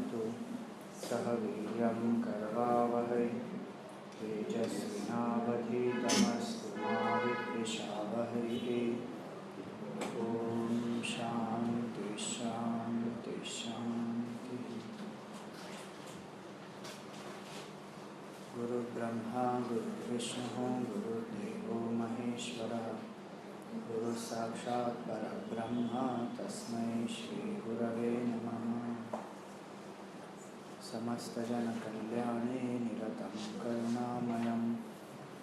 भुनक्तु सह वीर्यं करवावहै तेजस्विनावधीतमस्तु मा विद्विषावहै। ॐ शान्ति शान्ति शान्तिः। गुरुर्ब्रह्मा गुरुर्विष्णुः गुरुर्देवो महेश्वरः गुरुः साक्षात् परब्रह्म तस्मै श्रीगुरवे नमः। समस्तजनकल्याणे निरतं करुणामयं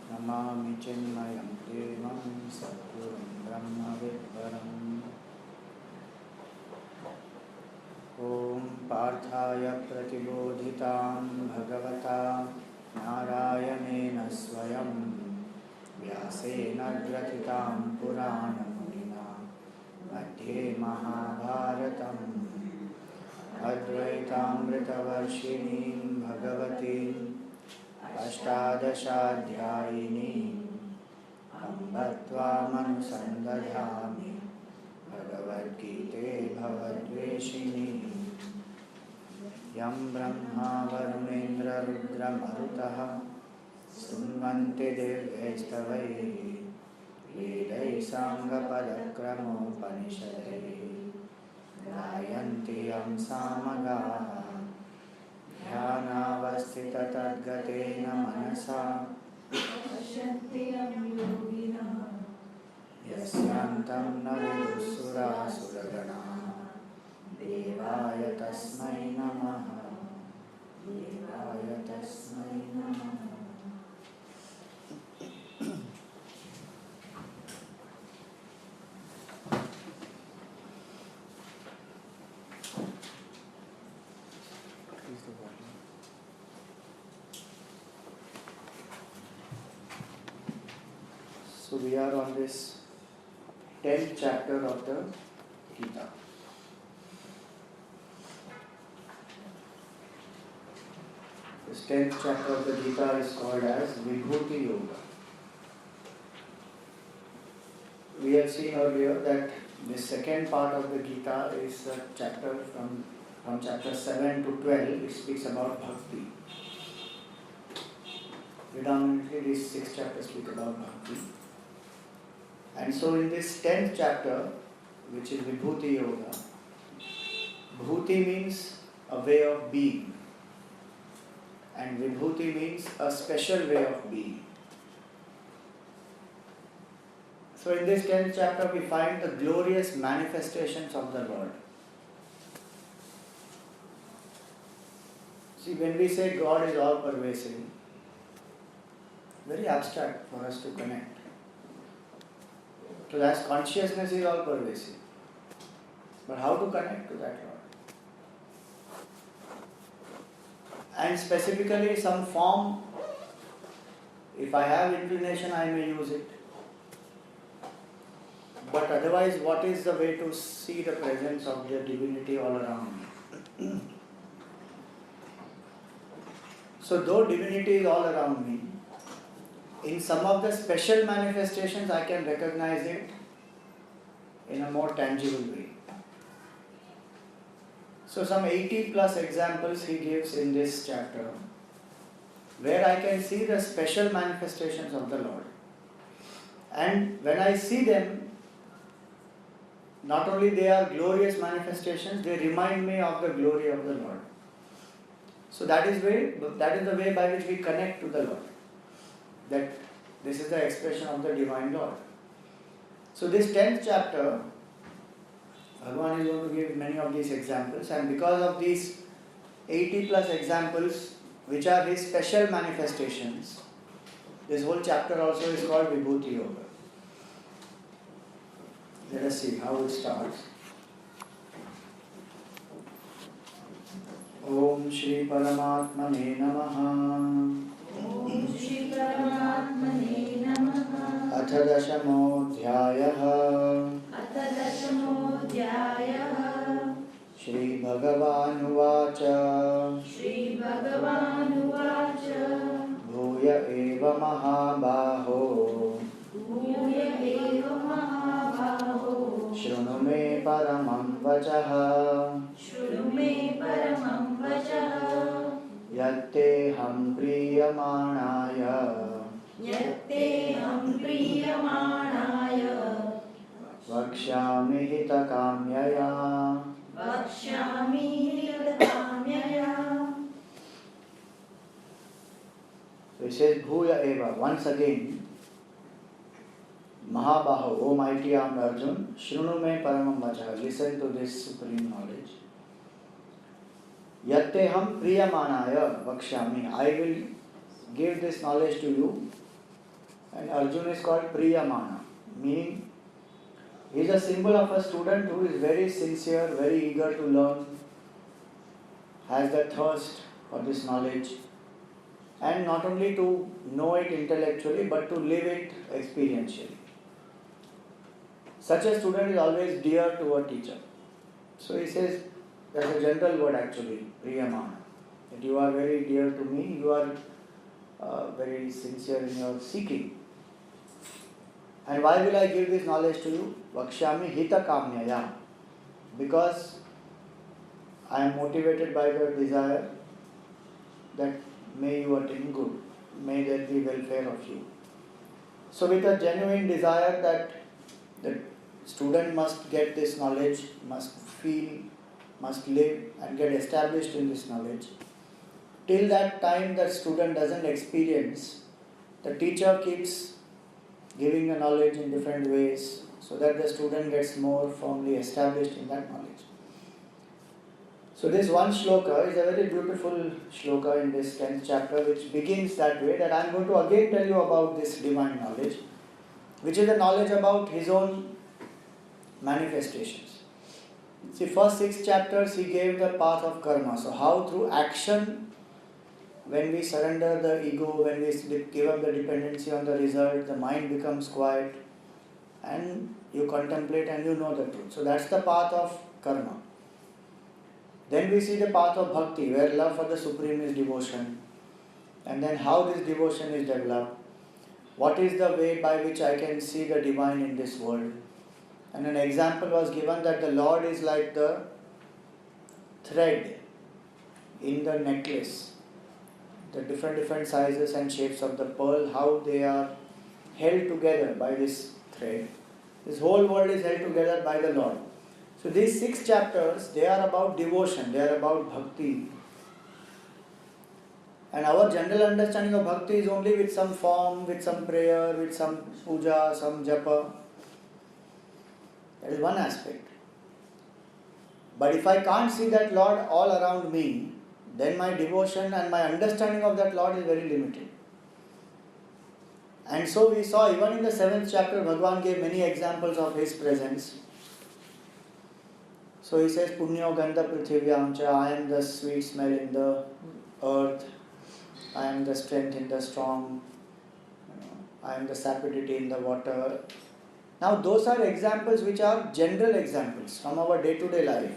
नमामि चिन्मयं देवं सद्गुरुं ब्रह्मविद्वरम्। ॐ पार्थाय प्रतिबोधितां भगवता नारायणेन स्वयं व्यासेन ग्रथितां पुराणमुनिना मध्ये महाभारतम् अद्वैतामृतवर्षिणीं भगवतीम् अष्टादशाध्यायिनीम् अम्ब त्वामनुसन्दधामि भगवद्गीते भवद्वेषिणीम्। यं ब्रह्मा वरुणेन्द्ररुद्रमरुतः स्तुन्वन्ति दिव्यैस्तवैः वेदैः साङ्गपदक्रमोपनिषदैः गायन्ति यं सामगाः ध्यानावस्थिततद्गतेन मनसा पश्यन्ति यं योगिनः यस्यान्तं न विदुःसुरासुरगणाः देवाय तस्मै नमः देवाय तस्मै नमः। So we are on this 10th chapter of the Gita. This 10th chapter of the Gita is called as Vibhuti Yoga. We have seen earlier that the second part of the Gita is a chapter from chapter 7 to 12. It speaks about Bhakti. Predominantly these 6 chapters speak about Bhakti. And so in this 10th chapter, which is Vibhuti Yoga, Bhuti means a way of being. And Vibhuti means a special way of being. So in this 10th chapter we find the glorious manifestations of the Lord. See, when we say God is all pervasive, very abstract for us to connect. So as consciousness is all pervasive. But how to connect to that Lord? And specifically some form, if I have inclination I may use it. But otherwise, what is the way to see the presence of the divinity all around me? So though divinity is all around me, in some of the special manifestations I can recognize it in a more tangible way. So some 80 plus examples he gives in this chapter where I can see the special manifestations of the Lord. And when I see them, not only they are glorious manifestations, they remind me of the glory of the Lord. So that is the way by which we connect to the Lord. That this is the expression of the divine Lord. So this 10th chapter, Bhagavan is going to give many of these examples, and because of these 80 plus examples which are his special manifestations, this whole chapter also is called Vibhuti Yoga. Let us see how it starts. Om Shri Paramatmane Namaha. Om Shri Paramatmane Namaha. Atha Dashamodhyayah. Atha Dashamodhyayah. Shri Bhagavan Uvacha. Shri Bhagavan Uvacha. Bhuya eva Mahabaho. Bhuya eva Mahabaho. Shruno me paramam vachaha शृणु मे परमं वचः yatteham priyamanaya यत्तेऽहं प्रीयमाणाय vakshyami hitakamyaya. वक्ष्यामि हितकाम्यया. So he says bhuya eva. Once again, Mahabaho, O mighty armed Arjun, shrunu me paramam vachaha. Listen to this supreme knowledge. Yatteham priyamanaya vakshyami. I will give this knowledge to you. And Arjun is called Priyamana, meaning he is a symbol of a student who is very sincere, very eager to learn, has the thirst for this knowledge, and not only to know it intellectually but to live it experientially. Such a student is always dear to a teacher. So he says, that's a general word actually, Priyamana, that you are very dear to me, you are very sincere in your seeking. And why will I give this knowledge to you? Vakshyami hita kamyaya. Because I am motivated by the desire that may you attain good, may there be welfare of you. So with a genuine desire that the student must get this knowledge, must feel, must live and get established in this knowledge. Till that time that student doesn't experience, the teacher keeps giving the knowledge in different ways so that the student gets more firmly established in that knowledge. So this one shloka is a very beautiful shloka in this 10th chapter which begins that way, that I am going to again tell you about this divine knowledge, which is the knowledge about his own manifestations. See, first 6 chapters he gave the path of karma. So how through action, when we surrender the ego, when we give up the dependency on the result, the mind becomes quiet and you contemplate and you know the truth. So that's the path of karma. Then we see the path of bhakti, where love for the Supreme is devotion. And then how this devotion is developed. What is the way by which I can see the divine in this world? And an example was given that the Lord is like the thread in the necklace. The different sizes and shapes of the pearl, how they are held together by this thread. This whole world is held together by the Lord. So these 6 chapters, they are about devotion, they are about bhakti. And our general understanding of bhakti is only with some form, with some prayer, with some puja, some japa. That is one aspect. But if I can't see that Lord all around me, then my devotion and my understanding of that Lord is very limited. And so we saw even in the 7th chapter, Bhagavan gave many examples of His presence. So he says, Punyo Gandha Prithivyaam cha, I am the sweet smell in the earth, I am the strength in the strong, I am the sapidity in the water. Now those are examples which are general examples from our day-to-day life.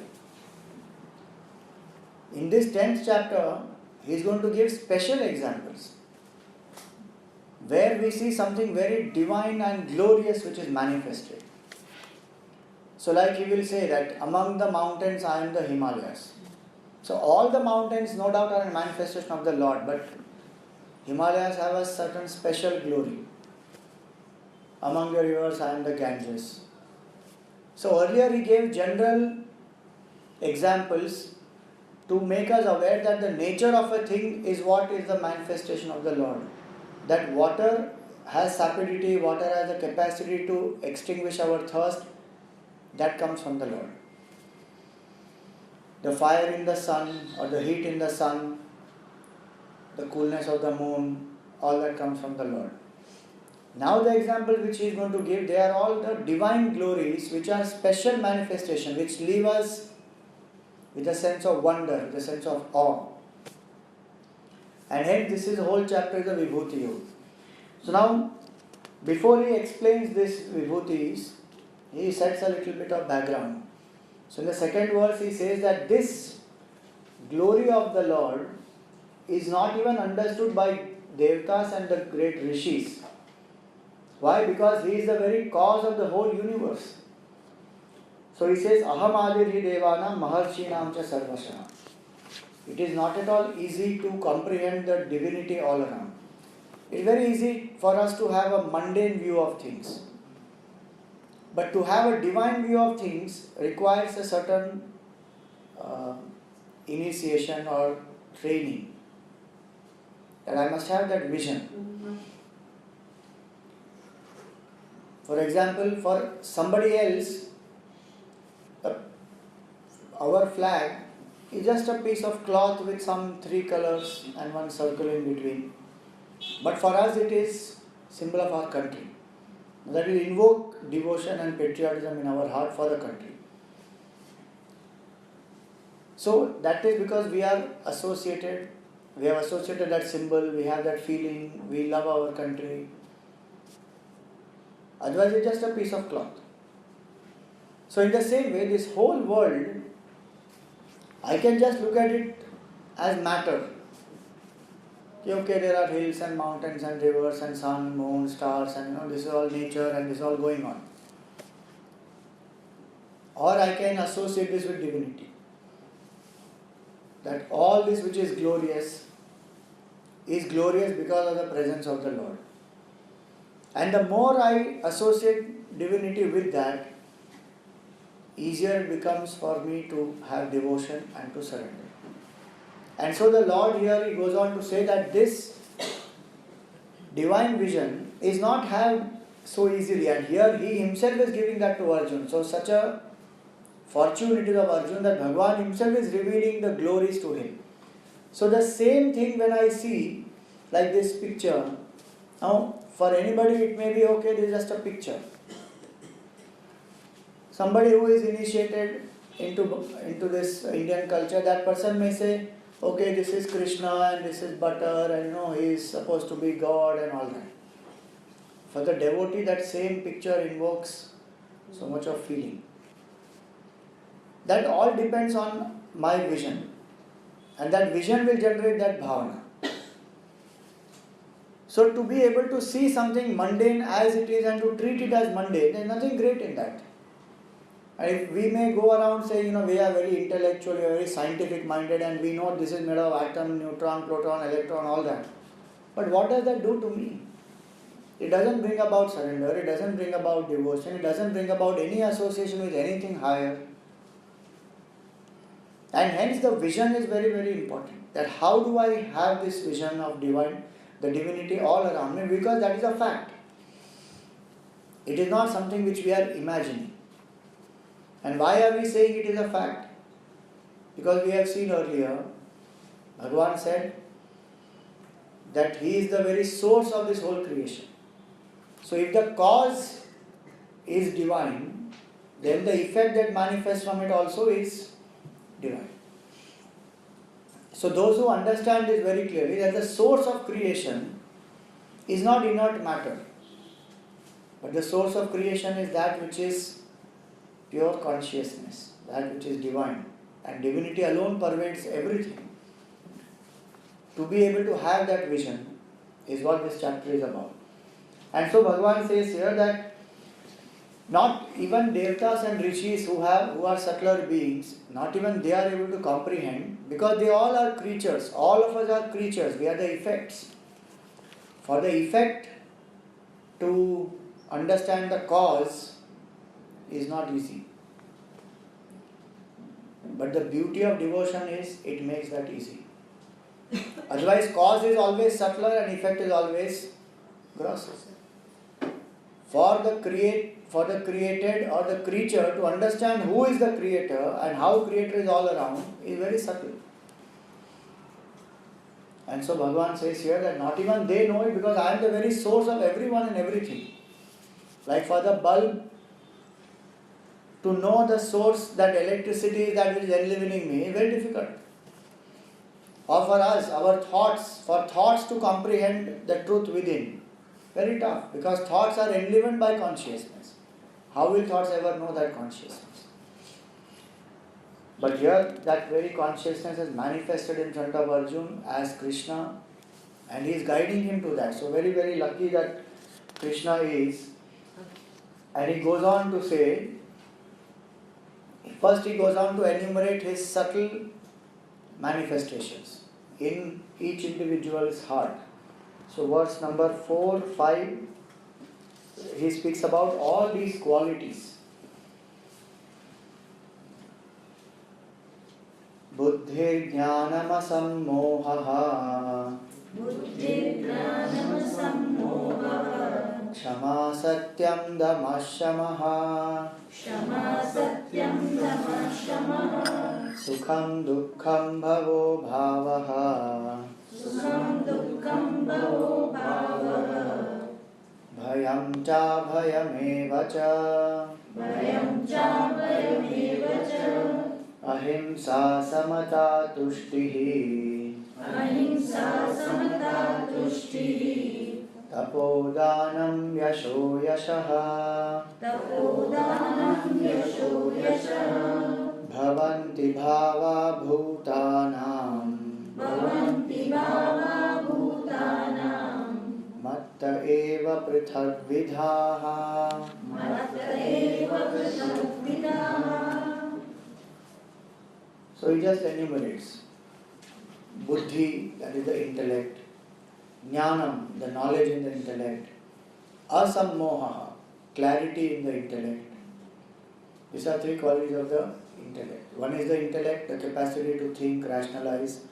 In this 10th chapter, he is going to give special examples where we see something very divine and glorious which is manifested. So like he will say that among the mountains I am the Himalayas. So all the mountains no doubt are a manifestation of the Lord, but Himalayas have a certain special glory. Among the rivers I am the Ganges. So earlier he gave general examples to make us aware that the nature of a thing is what is the manifestation of the Lord. That water has sapidity, water has the capacity to extinguish our thirst, that comes from the Lord. The fire in the sun or the heat in the sun, the coolness of the moon, all that comes from the Lord. Now the example which he is going to give, they are all the divine glories which are special manifestation, which leave us with a sense of wonder, with a sense of awe. And hence this is the whole chapter is a Vibhuti Yoga. So now, before he explains this Vibhutis, he sets a little bit of background. So in the second verse he says that this glory of the Lord is not even understood by Devatas and the great Rishis. Why? Because he is the very cause of the whole universe. So he says, Aham Adirhi Devana Maharshinam cha Sarvasha. It is not at all easy to comprehend the divinity all around. It's very easy for us to have a mundane view of things. But to have a divine view of things requires a certain initiation or training. That I must have that vision. For example, for somebody else, our flag is just a piece of cloth with some 3 colors and 1 circle in between. But for us it is symbol of our country. That will invoke devotion and patriotism in our heart for the country. So that is because we have associated that symbol, we have that feeling, we love our country. Otherwise it's just a piece of cloth. So in the same way, this whole world, I can just look at it as matter. Okay, there are hills and mountains and rivers and sun, moon, stars, and this is all nature and this is all going on. Or I can associate this with divinity. That all this which is glorious because of the presence of the Lord. And the more I associate divinity with that, easier it becomes for me to have devotion and to surrender. And so the Lord here, he goes on to say that this divine vision is not had so easily, and here he himself is giving that to Arjuna. So such a fortune it is of Arjuna that Bhagavan himself is revealing the glories to him. So the same thing when I see like this picture, now for anybody it may be okay, this is just a picture. Somebody who is initiated into this Indian culture, that person may say, okay, this is Krishna and this is butter and he is supposed to be God and all that. For the devotee, that same picture invokes so much of feeling. That all depends on my vision. And that vision will generate that bhavana. So to be able to see something mundane as it is and to treat it as mundane, there is nothing great in that. And if we may go around saying, we are very intellectual, we are very scientific minded and we know this is made of atom, neutron, proton, electron, all that. But what does that do to me? It doesn't bring about surrender, it doesn't bring about devotion, it doesn't bring about any association with anything higher. And hence the vision is very, very important. That how do I have this vision of the divinity all around me? Because that is a fact. It is not something which we are imagining. And why are we saying it is a fact? Because we have seen earlier, Bhagavan said that he is the very source of this whole creation. So if the cause is divine, then the effect that manifests from it also is divine. So those who understand this very clearly, that the source of creation is not inert matter, but the source of creation is that which is pure consciousness, that which is divine. And divinity alone pervades everything. To be able to have that vision is what this chapter is about. And so Bhagavan says here that not even Devtas and Rishis who are subtler beings, not even they are able to comprehend, because they all are creatures. All of us are creatures. We are the effects. For the effect to understand the cause is not easy. But the beauty of devotion is it makes that easy. Otherwise, cause is always subtler and effect is always grosser. For the created or the creature to understand who is the creator and how creator is all around is very subtle. And so Bhagavan says here that not even they know it, because I am the very source of everyone and everything. Like for the bulb, to know the source, that electricity is that which is enlivening me, is very difficult. Or for us, for thoughts to comprehend the truth within, very tough, because thoughts are enlivened by consciousness. How will thoughts ever know that consciousness? But here, that very consciousness is manifested in front of Arjuna as Krishna, and he is guiding him to that. So very, very lucky that Krishna is. And he goes on to say First he goes on to enumerate his subtle manifestations in each individual's heart. So verse number 4, 5, he speaks about all these qualities. Buddhir jnanamasammohaha बुद्धिर्ज्ञानमसम्मोहः Kshama satyam damashamaha क्षमा सत्यं दमः शमः Sukham dukkham bhavo bhavaha सुखं दुःखं भवो भावः Bhayam cha bhayameva cha भयं च भयमेव च Ahimsa samata tushtihi अहिंसा समता तुष्टिः Tapodanam yasho yashaha तपोदानं यशो यशः Bhavanti bhava bhutanam भवन्ति भावा भूतानां Matta eva prithak vidhaha मत्त एव पृथग्विधाः So he just enumerates Buddhi, that is the intellect, Jnanam, the knowledge in the intellect, Asammoha, clarity in the intellect. These are three qualities of the intellect. One is the intellect, the capacity to think, rationalize.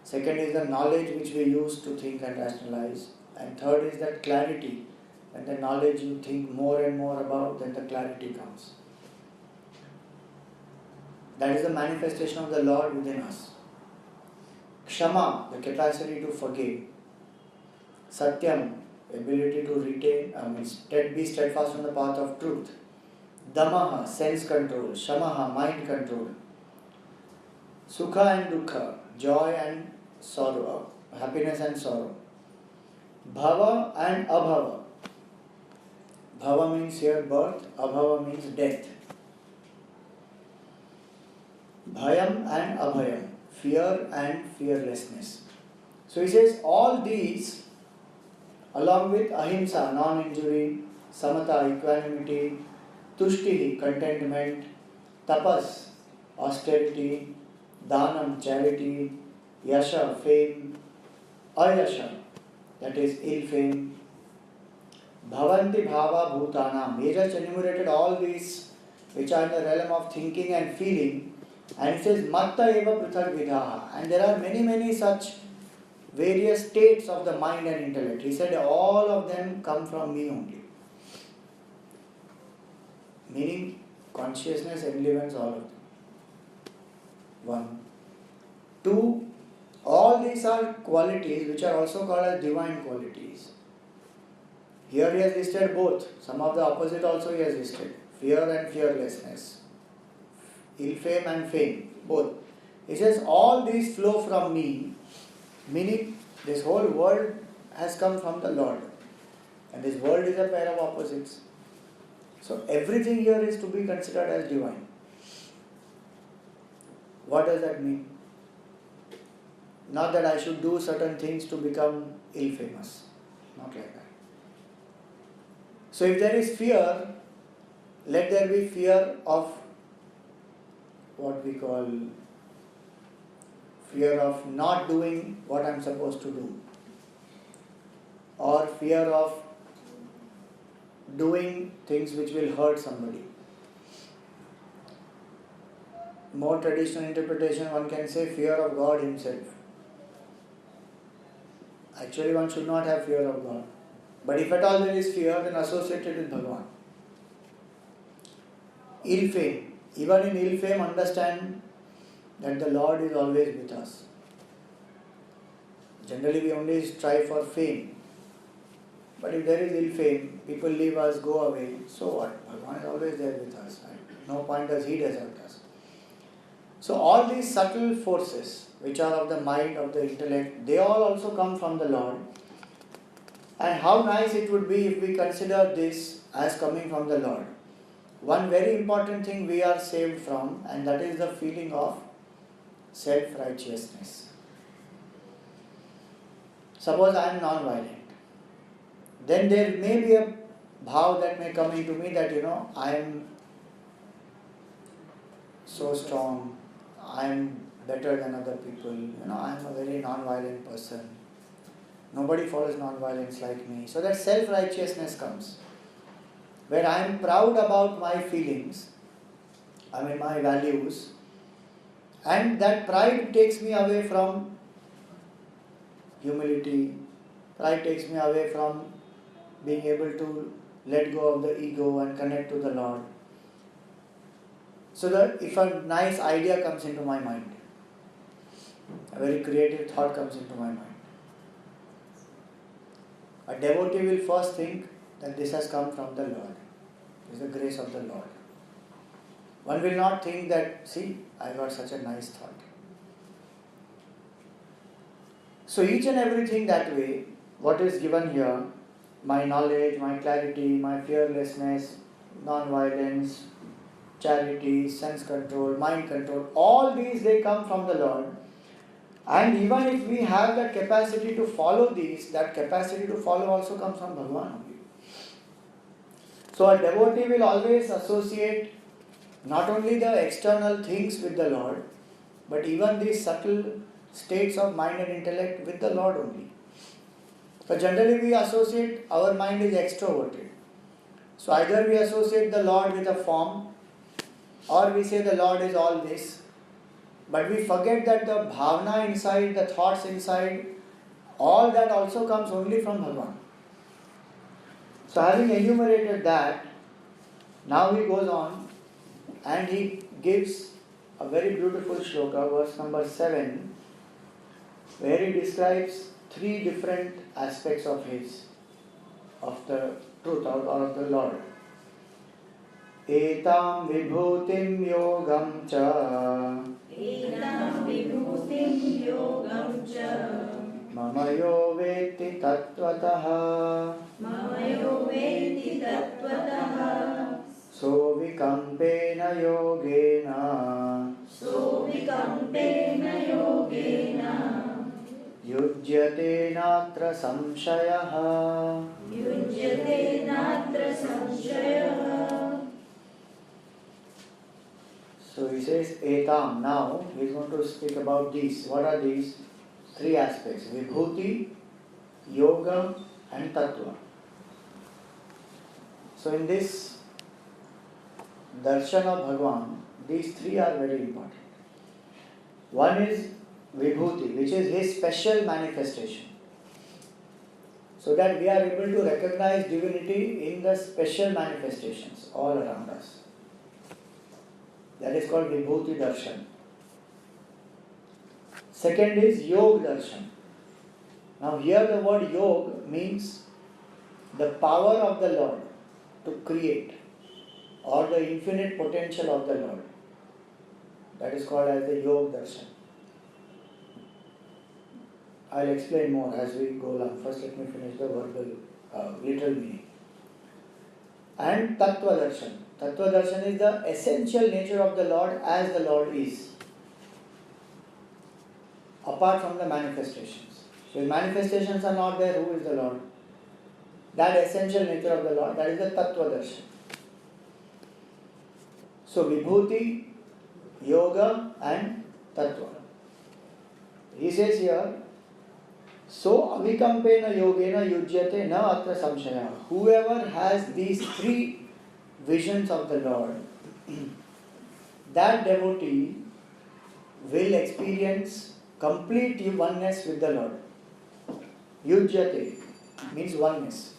Second is the knowledge which we use to think and rationalize. And third is that clarity. When the knowledge you think more and more about, then the clarity comes. That is the manifestation of the Lord within us. Kshama, the capacity to forgive. Satyam, ability to retain, be steadfast on the path of truth. Damaha, sense control. Shamaha, mind control. Sukha and dukkha, joy and sorrow, happiness and sorrow. Bhava and abhava. Bhava means here birth, abhava means death. Bhayam and abhayam, fear and fearlessness. So he says all these, along with ahimsa, non-injury, samata, equanimity, tushtihi, contentment, tapas, austerity, danam, charity, yasha, fame, ayasha, that is ill fame, bhavanti bhava bhutanam. He just enumerated all these which are in the realm of thinking and feeling. And it says, Matta eva prithak vidhaha. And there are many such various states of the mind and intellect. He said, all of them come from me only. Meaning, consciousness enlivens all of them. 1. 2. All these are qualities which are also called as divine qualities. Here he has listed both. Some of the opposite also he has listed. Fear and fearlessness. Ill fame and fame, both. He says all these flow from me, meaning this whole world has come from the Lord. And this world is a pair of opposites. So everything here is to be considered as divine. What does that mean? Not that I should do certain things to become ill famous. Not like that. So if there is fear, let there be fear of what we call fear of not doing what I'm supposed to do, or fear of doing things which will hurt somebody. More traditional interpretation, one can say fear of God himself. Actually, one should not have fear of God. But if at all there is fear, then associated with Bhagavan. Ill fame. Even in ill fame, understand that the Lord is always with us. Generally, we only strive for fame. But if there is ill fame, people leave us, go away. So what? Bhagavan is always there with us. Right? No point does he desert us. So all these subtle forces, which are of the mind, of the intellect, they all also come from the Lord. And how nice it would be if we consider this as coming from the Lord. One very important thing we are saved from, and that is the feeling of self-righteousness. Suppose I am non-violent. Then there may be a bhav that may come into me that, I am so strong, I am better than other people, I am a very non-violent person. Nobody follows non-violence like me. So that self-righteousness comes, where I am proud about my feelings, my values, and that pride takes me away from humility. Pride takes me away from being able to let go of the ego and connect to the Lord. So that if a nice idea comes into my mind, a very creative thought comes into my mind, a devotee will first think that this has come from the Lord. This is the grace of the Lord. One will not think that, see, I got such a nice thought. So each and everything that way, what is given here, my knowledge, my clarity, my fearlessness, non-violence, charity, sense control, mind control, all these they come from the Lord. And even if we have that capacity to follow these, that capacity to follow also comes from Bhagavan only. So a devotee will always associate not only the external things with the Lord, but even these subtle states of mind and intellect with the Lord only. So generally we associate our mind is extroverted. So either we associate the Lord with a form, or we say the Lord is all this, but we forget that the bhavana inside, the thoughts inside, all that also comes only from Bhagavan. So having enumerated that, now he goes on and he gives a very beautiful shloka, verse number 7, where he describes 3 different aspects of the truth or of the Lord. Etam vibhutim yogam cha Etam vibhutim yogam cha mamayo veti tattvataha mamayo veti tattvataha so vikampena yogena yujyate natra samshayaha. yujyate natra samshayah. So he says etam. Now he is going to speak about these. What are these 3 aspects? Vibhuti, yoga and tattva. So in this darshan of Bhagavan, these 3 are very important. One is vibhuti, which is his special manifestation. So that we are able to recognize divinity in the special manifestations all around us. That is called vibhuti darshan. Second is yog darshan. Now here the word yog means the power of the Lord to create, or the infinite potential of the Lord. That is called as the yog darshan. I'll explain more as we go along. First let me finish the verbal literal meaning. And tattva darshan. Tattva darshan is the essential nature of the Lord as the Lord is, apart from the manifestations. So if manifestations are not there, who is the Lord? That essential nature of the Lord, that is the tattva darshan. So vibhuti, yoga and tattva. He says here, so avikampena yogena yujyate na atra samshaya. Whoever has these 3 visions of the Lord, that devotee will experience complete oneness with the Lord. Yujyate means oneness.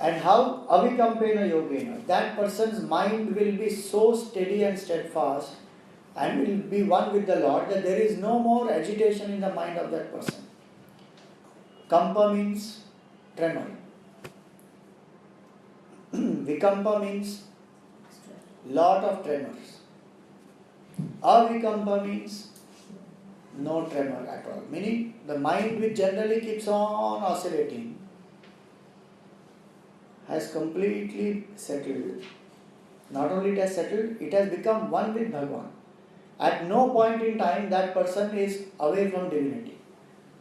And how? Avikampena yogena. That person's mind will be so steady and steadfast and will be one with the Lord that there is no more agitation in the mind of that person. Kampa means tremor. Vikampa means lot of tremors. Avikampa means no tremor at all. Meaning the mind which generally keeps on oscillating has completely settled. Not only it has settled, it has become one with Bhagavan. At no point in time that person is away from divinity.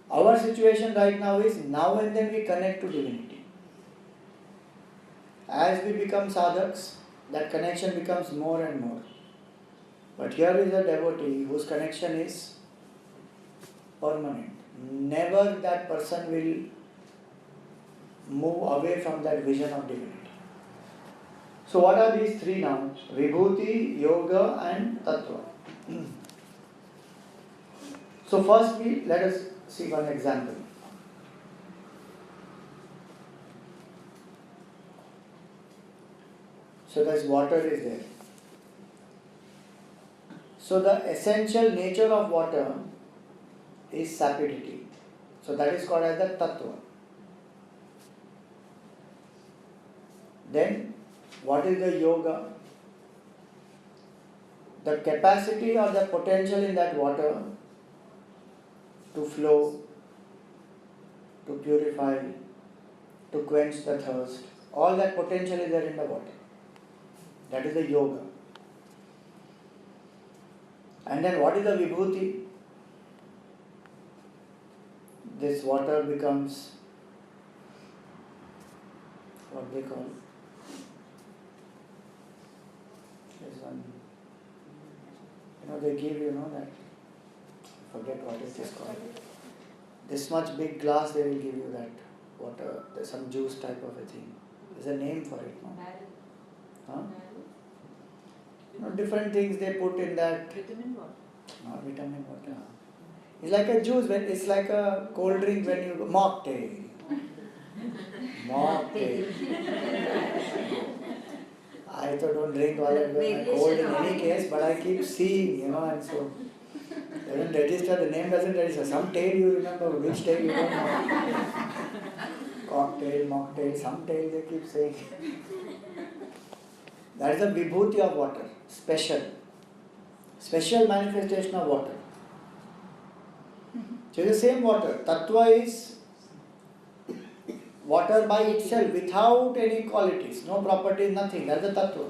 Our situation right now is now and then we connect to divinity. As we become sadhaks, that connection becomes more and more. But here is a devotee whose connection is permanent. Never that person will move away from that vision of divinity. So what are these three now? Vibhuti, Yoga and Tattva. So first let us see one example. So this water is there. So the essential nature of water is sapidity. So that is called as the Tattva. Then what is the Yoga? The capacity or the potential in that water to flow, to purify, to quench the thirst. All that potential is there in the water. That is the Yoga. And then what is the Vibhuti? This water becomes what they call this one. They give that. Forget what it is called. This much big glass they will give you that water. There's some juice type of a thing. There's a name for it. No? Huh? Different things they put in that. Vitamin water. Not vitamin water. It's like a juice. It's like a cold drink when you mocktail. Mocktail. I don't drink while I'm cold in any case, but I keep seeing, and so doesn't register. The name doesn't register. Some tail you remember, which tail you don't know. Cocktail, mocktail, some tail they keep saying. That is the vibhuti of water. Special manifestation of water. So it's the same water. Tattva is water by itself without any qualities, no properties, nothing. That's the tattva.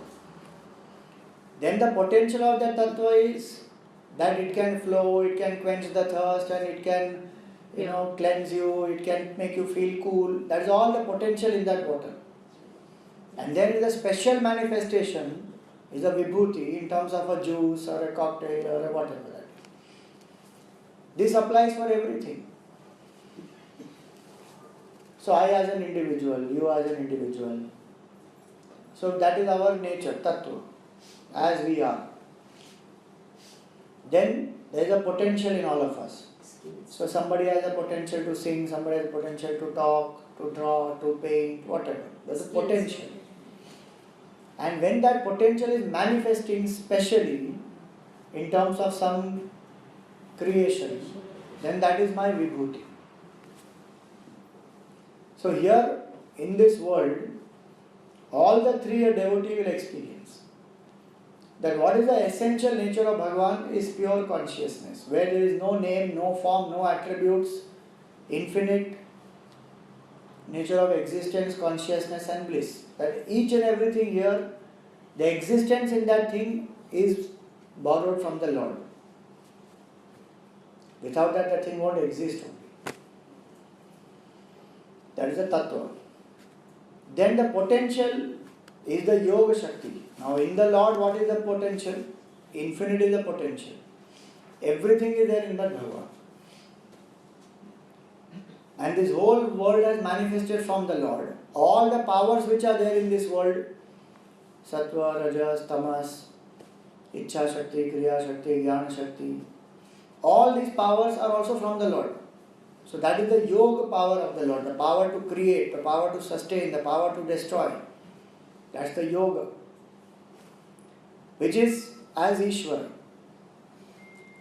Then the potential of that tattva is that it can flow, it can quench the thirst, and it can, cleanse you, it can make you feel cool. That's all the potential in that water. And then the special manifestation is a vibhuti in terms of a juice or a cocktail or a whatever that. This applies for everything. So I as an individual, you as an individual. So that is our nature, tattva, as we are. Then there is a potential in all of us. So somebody has a potential to sing, somebody has a potential to talk, to draw, to paint, whatever. There's a potential. And when that potential is manifesting specially in terms of some creation, then that is my vibhuti. So here in this world, all the three a devotee will experience. That what is the essential nature of Bhagavan is pure consciousness, where there is no name, no form, no attributes, infinite nature of existence, consciousness and bliss. That each and everything here, the existence in that thing is borrowed from the Lord. Without that, the thing won't exist only. That is the tattva. Then the potential is the yoga shakti. Now in the Lord, what is the potential? Infinite is the potential. Everything is there in that Bhagavan. And this whole world has manifested from the Lord. All the powers which are there in this world, sattva, rajas, tamas, ichha shakti, kriya shakti, jnana shakti, all these powers are also from the Lord. So that is the yoga power of the Lord, the power to create, the power to sustain, the power to destroy. That's the yoga, which is as Ishvara.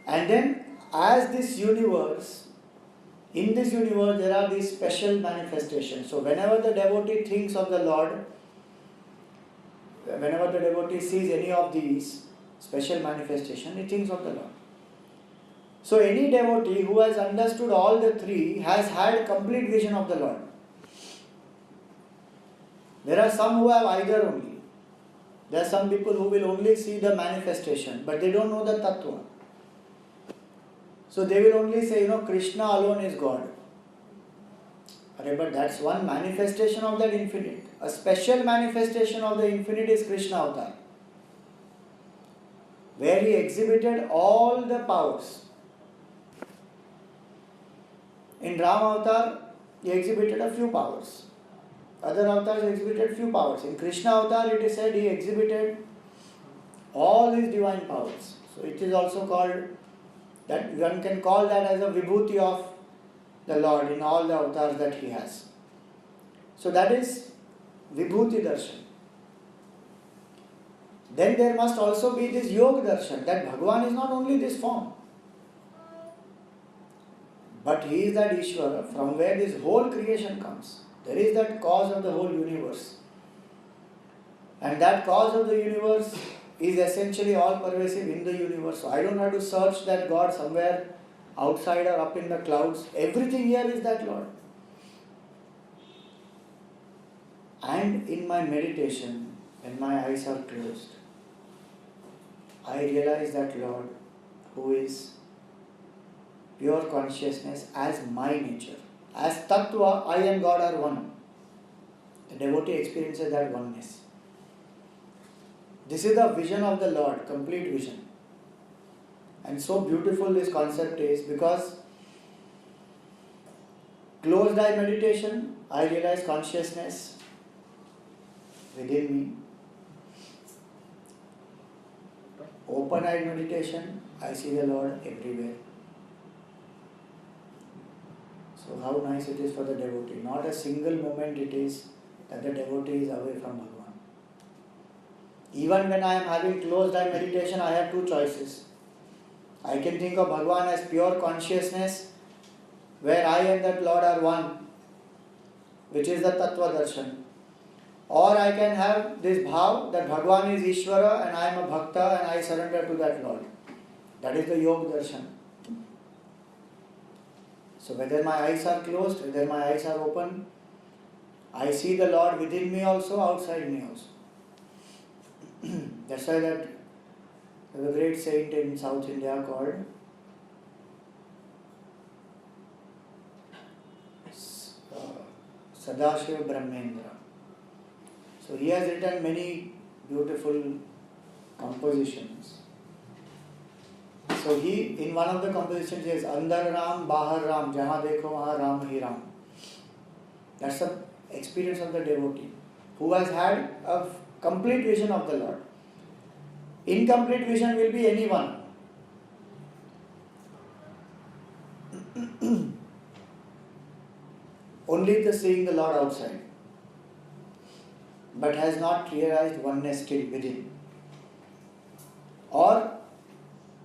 And then as this universe, in this universe there are these special manifestations. So whenever the devotee thinks of the Lord, whenever the devotee sees any of these special manifestations, he thinks of the Lord. So any devotee who has understood all the three has had complete vision of the Lord. There are some who have either only. There are some people who will only see the manifestation, but they don't know the tattva. So they will only say, Krishna alone is God. But that's one manifestation of that infinite. A special manifestation of the infinite is Krishna avatar. where he exhibited all the powers. In Rama avatar, he exhibited a few powers. Other avatars exhibited few powers. In Krishna avatar, it is said he exhibited all his divine powers. So it is also called that, one can call that as a vibhuti of the Lord in all the avatars that he has. So that is vibhuti darshan. Then there must also be this yoga darshan, that Bhagavan is not only this form, but he is that Ishvara from where this whole creation comes. There is that cause of the whole universe. And that cause of the universe is essentially all pervasive in the universe. So I don't have to search that God somewhere outside or up in the clouds. Everything here is that Lord. And in my meditation, when my eyes are closed, I realize that Lord, who is pure consciousness, as my nature. As Tattva, I and God are one. The devotee experiences that oneness. This is the vision of the Lord, complete vision. And so beautiful this concept is, because closed eye meditation, I realize consciousness within me. Open eye meditation, I see the Lord everywhere. So how nice it is for the devotee. Not a single moment it is that the devotee is away from Bhagavan. Even when I am having closed eye meditation, I have two choices. I can think of Bhagavan as pure consciousness, where I and that Lord are one, which is the Tattva Darshan. Or I can have this bhav that Bhagavan is Ishvara and I am a Bhakta and I surrender to that Lord. That is the Yoga Darshan. So whether my eyes are closed, whether my eyes are open, I see the Lord within me also, outside me also. That's why that there's a great saint in South India called Sadashiva Brahmendra. So he has written many beautiful compositions. So he, in one of the compositions, says, Andar Ram, Bahar Ram, Jahan Dekho, Wahan Ram Hi Ram. That's the experience of the devotee who has had a complete vision of the Lord. Incomplete vision will be anyone. Only the seeing the Lord outside, but has not realized oneness still within. Or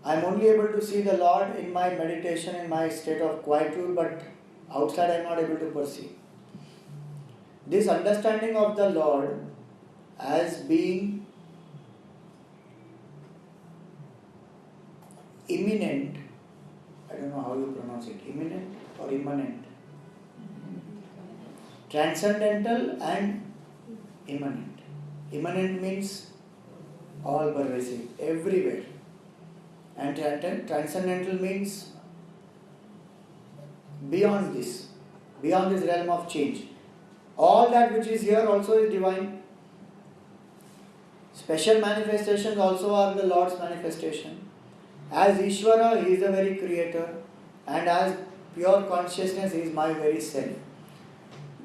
I am only able to see the Lord in my meditation, in my state of quietude, but outside I am not able to perceive. This understanding of the Lord as being imminent, I don't know how you pronounce it, imminent or immanent, transcendental and immanent. Immanent means all pervasive, everywhere. And transcendental means beyond this realm of change. All that which is here also is divine. Special manifestations also are the Lord's manifestation. As Ishvara, He is the very creator, and as pure consciousness, He is my very self.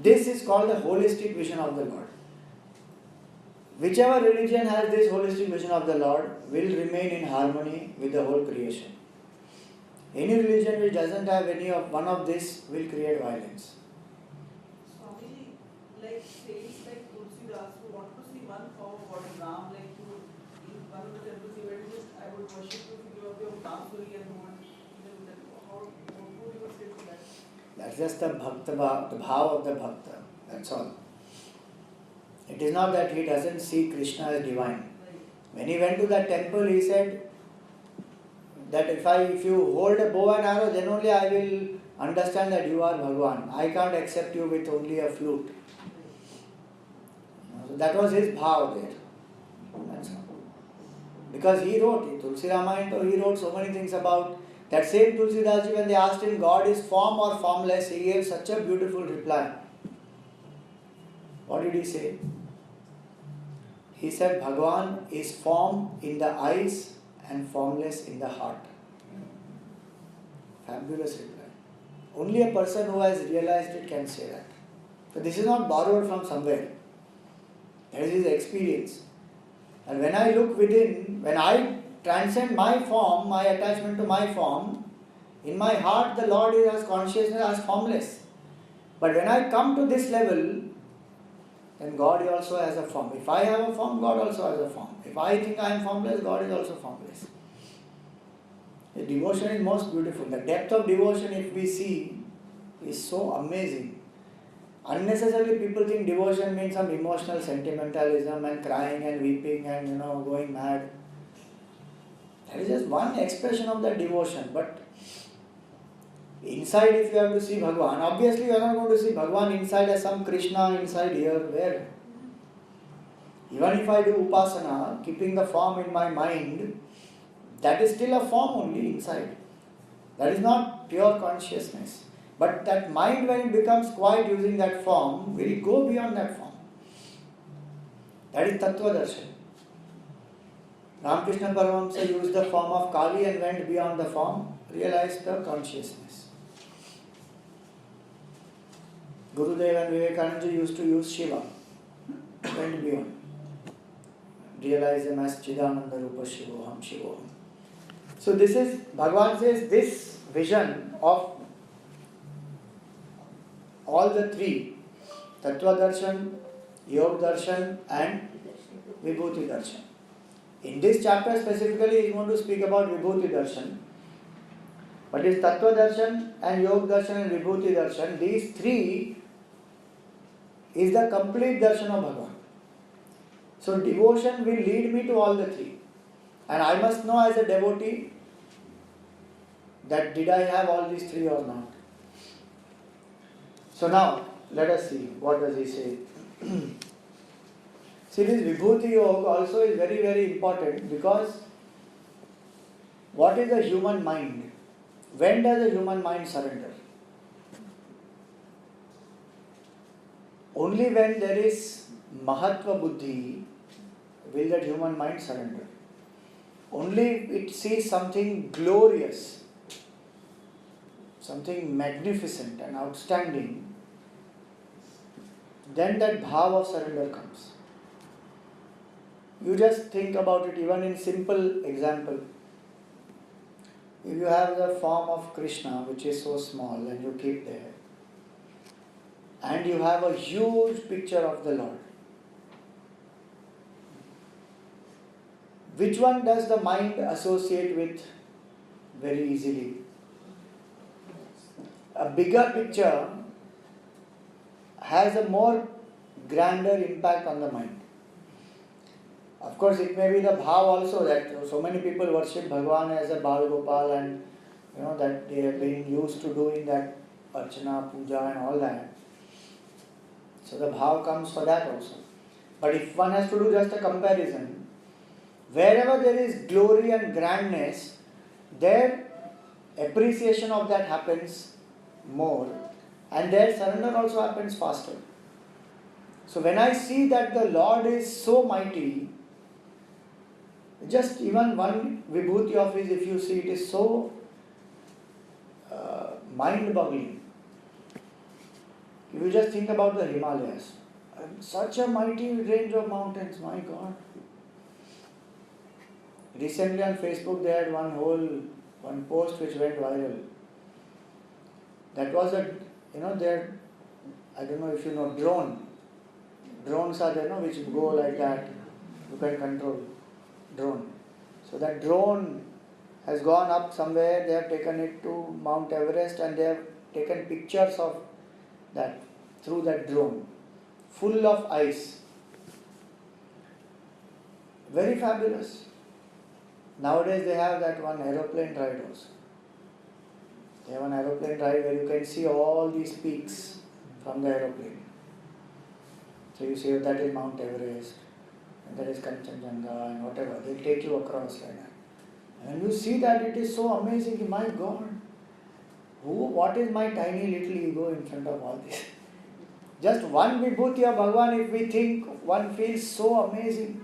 This is called the holistic vision of the Lord. Whichever religion has this holistic vision of the Lord will remain in harmony with the whole creation. Any religion which doesn't have any of one of this will create violence. Swamiji, like saints like Tulsidas who want to see one form of God in Ram, like you in one of the temples he went, just I would worship you figure of your Bansuri and woman. How would you say to that? That's just the bhakta, the bhav of the bhakta. That's all. It is not that he doesn't see Krishna as divine. When he went to that temple, he said that if you hold a bow and arrow, then only I will understand that you are Bhagavan. I can't accept you with only a flute. So that was his bhav there. That's all. Because he wrote in Tulsi Ramayana, he wrote so many things about that same Tulsidas ji. When they asked him, God is form or formless, he gave such a beautiful reply. What did he say? He said, Bhagavan is form in the eyes and formless in the heart. Fabulous reply. Only a person who has realized it can say that. So this is not borrowed from somewhere. That is his experience. And when I look within, when I transcend my form, my attachment to my form, in my heart the Lord is as consciousness as formless. But when I come to this level, then God also has a form. If I have a form, God also has a form. If I think I am formless, God is also formless. The devotion is most beautiful. The depth of devotion, if we see, is so amazing. Unnecessarily people think devotion means some emotional sentimentalism and crying and weeping and going mad. That is just one expression of that devotion. But inside, if you have to see Bhagwan, obviously you are not going to see Bhagwan inside as some Krishna inside here. Where? Even if I do upasana, keeping the form in my mind, that is still a form only inside. That is not pure consciousness. But that mind, when it becomes quiet using that form, will go beyond that form. That is Tattva Darshan. Ramakrishna Paramahamsa used the form of Kali and went beyond the form, realized the consciousness. Gurudev and Vivekananda used to use Shiva, went beyond. Realized them as Chidananda Rupa Shivoham Shivoham. So this is, Bhagavan says, this vision of all the three, Tattva Darshan, Yog Darshan and Vibhuti Darshan. In this chapter specifically, he is going to speak about Vibhuti Darshan. But this Tattva Darshan and Yog Darshan and Vibhuti Darshan, these three is the complete darshan of Bhagavan. So devotion will lead me to all the three. And I must know as a devotee that did I have all these three or not. So now, let us see, what does he say? See, this Vibhuti Yoga also is very, very important because what is the human mind? When does the human mind surrender? Only when there is Mahatva Buddhi will that human mind surrender. Only it sees something glorious, something magnificent and outstanding, then that bhava of surrender comes. You just think about it even in simple example. If you have the form of Krishna which is so small and you keep there, and you have a huge picture of the Lord, which one does the mind associate with very easily? A bigger picture has a more grander impact on the mind. Of course, it may be the bhav also that so many people worship Bhagavan as a Bal Gopal and that they have been used to doing that archana, puja and all that. So the bhav comes for that also. But if one has to do just a comparison, wherever there is glory and grandness, their appreciation of that happens more and their surrender also happens faster. So when I see that the Lord is so mighty, just even one vibhuti of his, if you see, it is so mind-boggling. If you just think about the Himalayas, such a mighty range of mountains, my God. Recently on Facebook they had one post which went viral. That was there, I don't know if you know, drones are there, which go like that, you can control drone. So that drone has gone up somewhere, they have taken it to Mount Everest and they have taken pictures of that through that drone, full of ice. Very fabulous. Nowadays they have that one aeroplane ride also. They have an aeroplane ride where you can see all these peaks from the aeroplane. So you see that is Mount Everest, and that is Kanchenjunga and whatever. They take you across like that. And you see that, it is so amazing. My God, what is my tiny little ego in front of all this? Just one vibhuti of Bhagavan, if we think, one feels so amazing.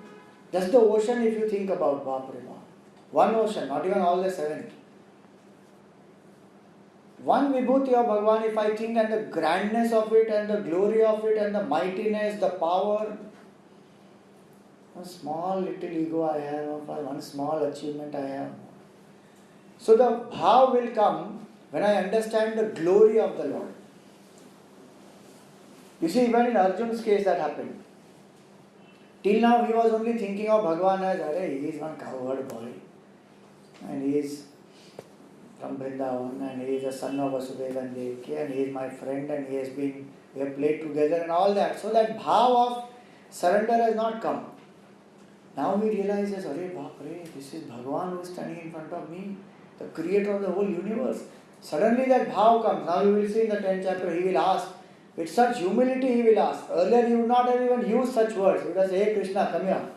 Just the ocean, if you think about, Baap re Baap. One ocean, not even all the 7. One Vibhuti of Bhagavan, if I think, and the grandness of it, and the glory of it, and the mightiness, the power, one small little ego I have, or one small achievement I have. So the bhav will come when I understand the glory of the Lord. You see, even in Arjun's case that happened. Till now he was only thinking of Bhagavan as, he is one cowherd boy. And he is from Vrindavan, and he is a son of Vasudeva and Devaki, and he is my friend, and we have played together and all that. So that bhav of surrender has not come. Now he realizes, this is Bhagavan who is standing in front of me, the creator of the whole universe. Suddenly that bhav comes. Now you will see in the 10th chapter, he will ask, with such humility he will ask. Earlier he would not have even used such words. He would have said, hey Krishna, come here.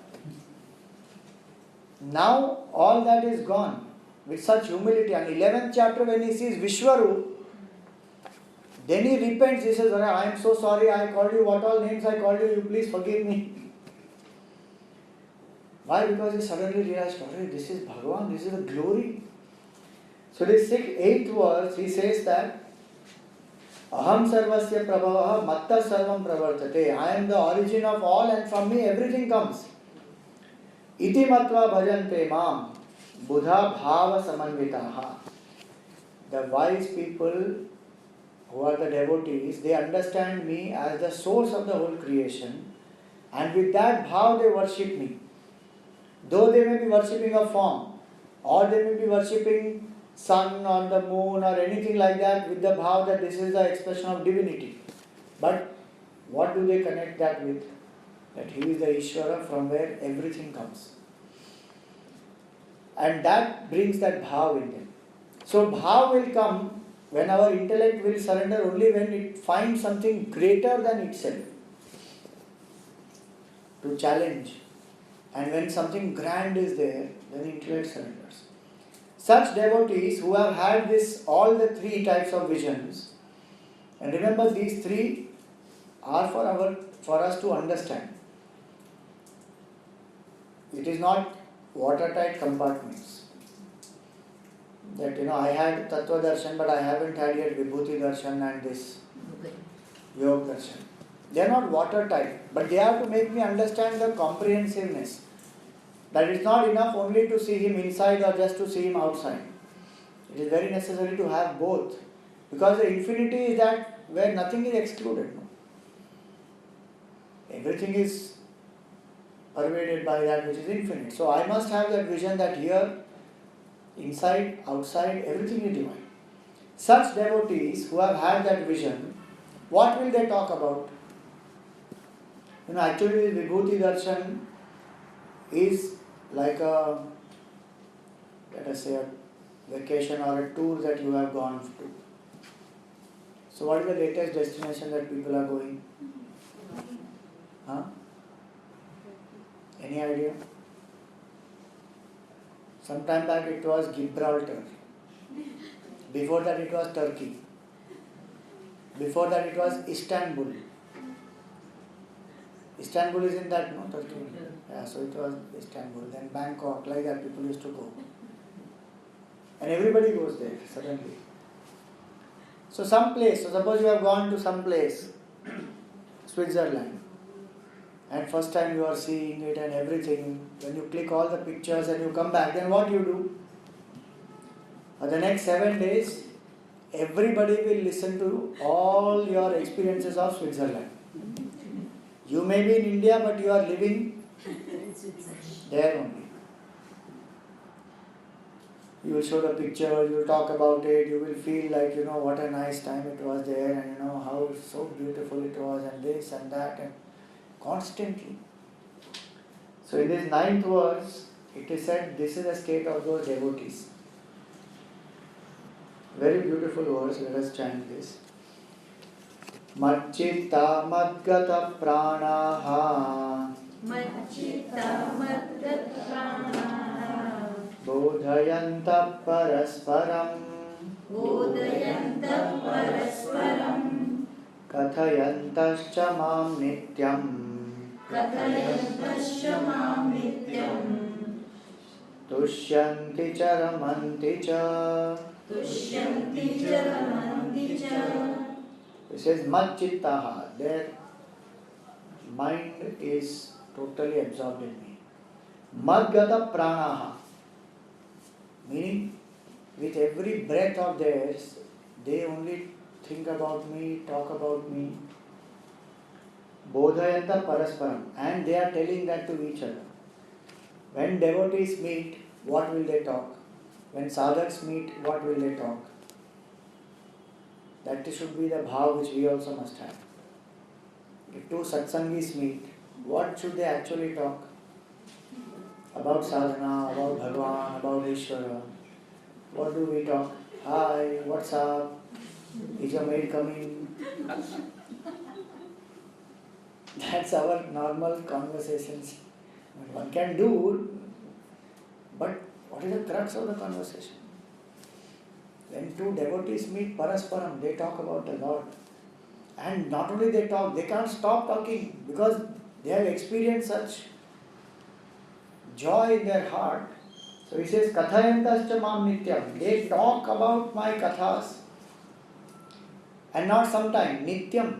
Now all that is gone. With such humility. And 11th chapter when he sees Vishwarup, then he repents. He says, I am so sorry, I called you, what all names I called you, you please forgive me. Why? Because he suddenly realized, this is Bhagavan, this is the glory. So this 8th verse, he says that, Aham sarvasya prabhavaha matta sarvam pravartate. I am the origin of all, and from me everything comes. Iti matva bhajante mam buddha bhava samanvitaha. The wise people who are the devotees, they understand me as the source of the whole creation, and with that bhav they worship me. Though they may be worshipping a form, or they may be worshipping sun or the moon or anything like that, with the bhav that this is the expression of divinity. But what do they connect that with? That he is the Ishvara from where everything comes. And that brings that bhav in them. So bhav will come when our intellect will surrender only when it finds something greater than itself to challenge. And when something grand is there, then intellect surrenders. Such devotees who have had all the 3 types of visions, and remember these 3 are for us to understand. It is not watertight compartments. That I had Tattva Darshan, but I haven't had yet Vibhuti Darshan and this Yoga Darshan. They are not watertight, but they have to make me understand the comprehensiveness. That it's not enough only to see him inside or just to see him outside. It is very necessary to have both. Because the infinity is that where nothing is excluded. No? Everything is pervaded by that which is infinite. So I must have that vision that here, inside, outside, everything is divine. Such devotees who have had that vision, what will they talk about? Actually Vibhuti Darshan is like let us say a vacation or a tour that you have gone to. So what is the latest destination that people are going? Huh? Any idea? Sometime back it was Gibraltar. Before that it was Turkey. Before that it was Istanbul. Istanbul is in that, no? Turkey. Yeah, so it was Istanbul. Then Bangkok, like that people used to go. And everybody goes there suddenly. So some place, so suppose you have gone to some place, Switzerland, and first time you are seeing it and everything, when you click all the pictures and you come back, then what you do? For the next 7 days, everybody will listen to all your experiences of Switzerland. You may be in India, but you are living there only. You will show the picture, you will talk about it, you will feel like, what a nice time it was there, and how so beautiful it was, and this and that, and constantly. So in this 9th verse, it is said, this is the state of those devotees. Very beautiful verse, let us chant this. Macchitta madgata pranaha Macchitta madgata pranaha bodhayanta parasparam bodhayanta parasparam kathayantascha mam nityam kathayantascha mam nityam तुष्यन्ति च रमन्ति च. तुष्यन्ति च रमन्ति च. It says Madchittaha. Their mind is totally absorbed in me. Madgata pranaha. Meaning, with every breath of theirs, they only think about me, talk about me. Bodhayanta parasparam. And they are telling that to each other. When devotees meet, what will they talk? When sadhaks meet, what will they talk? That should be the bhav which we also must have. If two satsangis meet, what should they actually talk? About sadhana, about Bhagavan, about Ishvara. What do we talk? Hi, what's up? Is your maid coming? That's our normal conversations. One can do, but what is the crux of the conversation? When two devotees meet parasparam, they talk about the Lord. And not only they talk, they can't stop talking because they have experienced such joy in their heart. So he says, Kathayantascha mam nityam. They talk about my kathas and not sometime, nityam,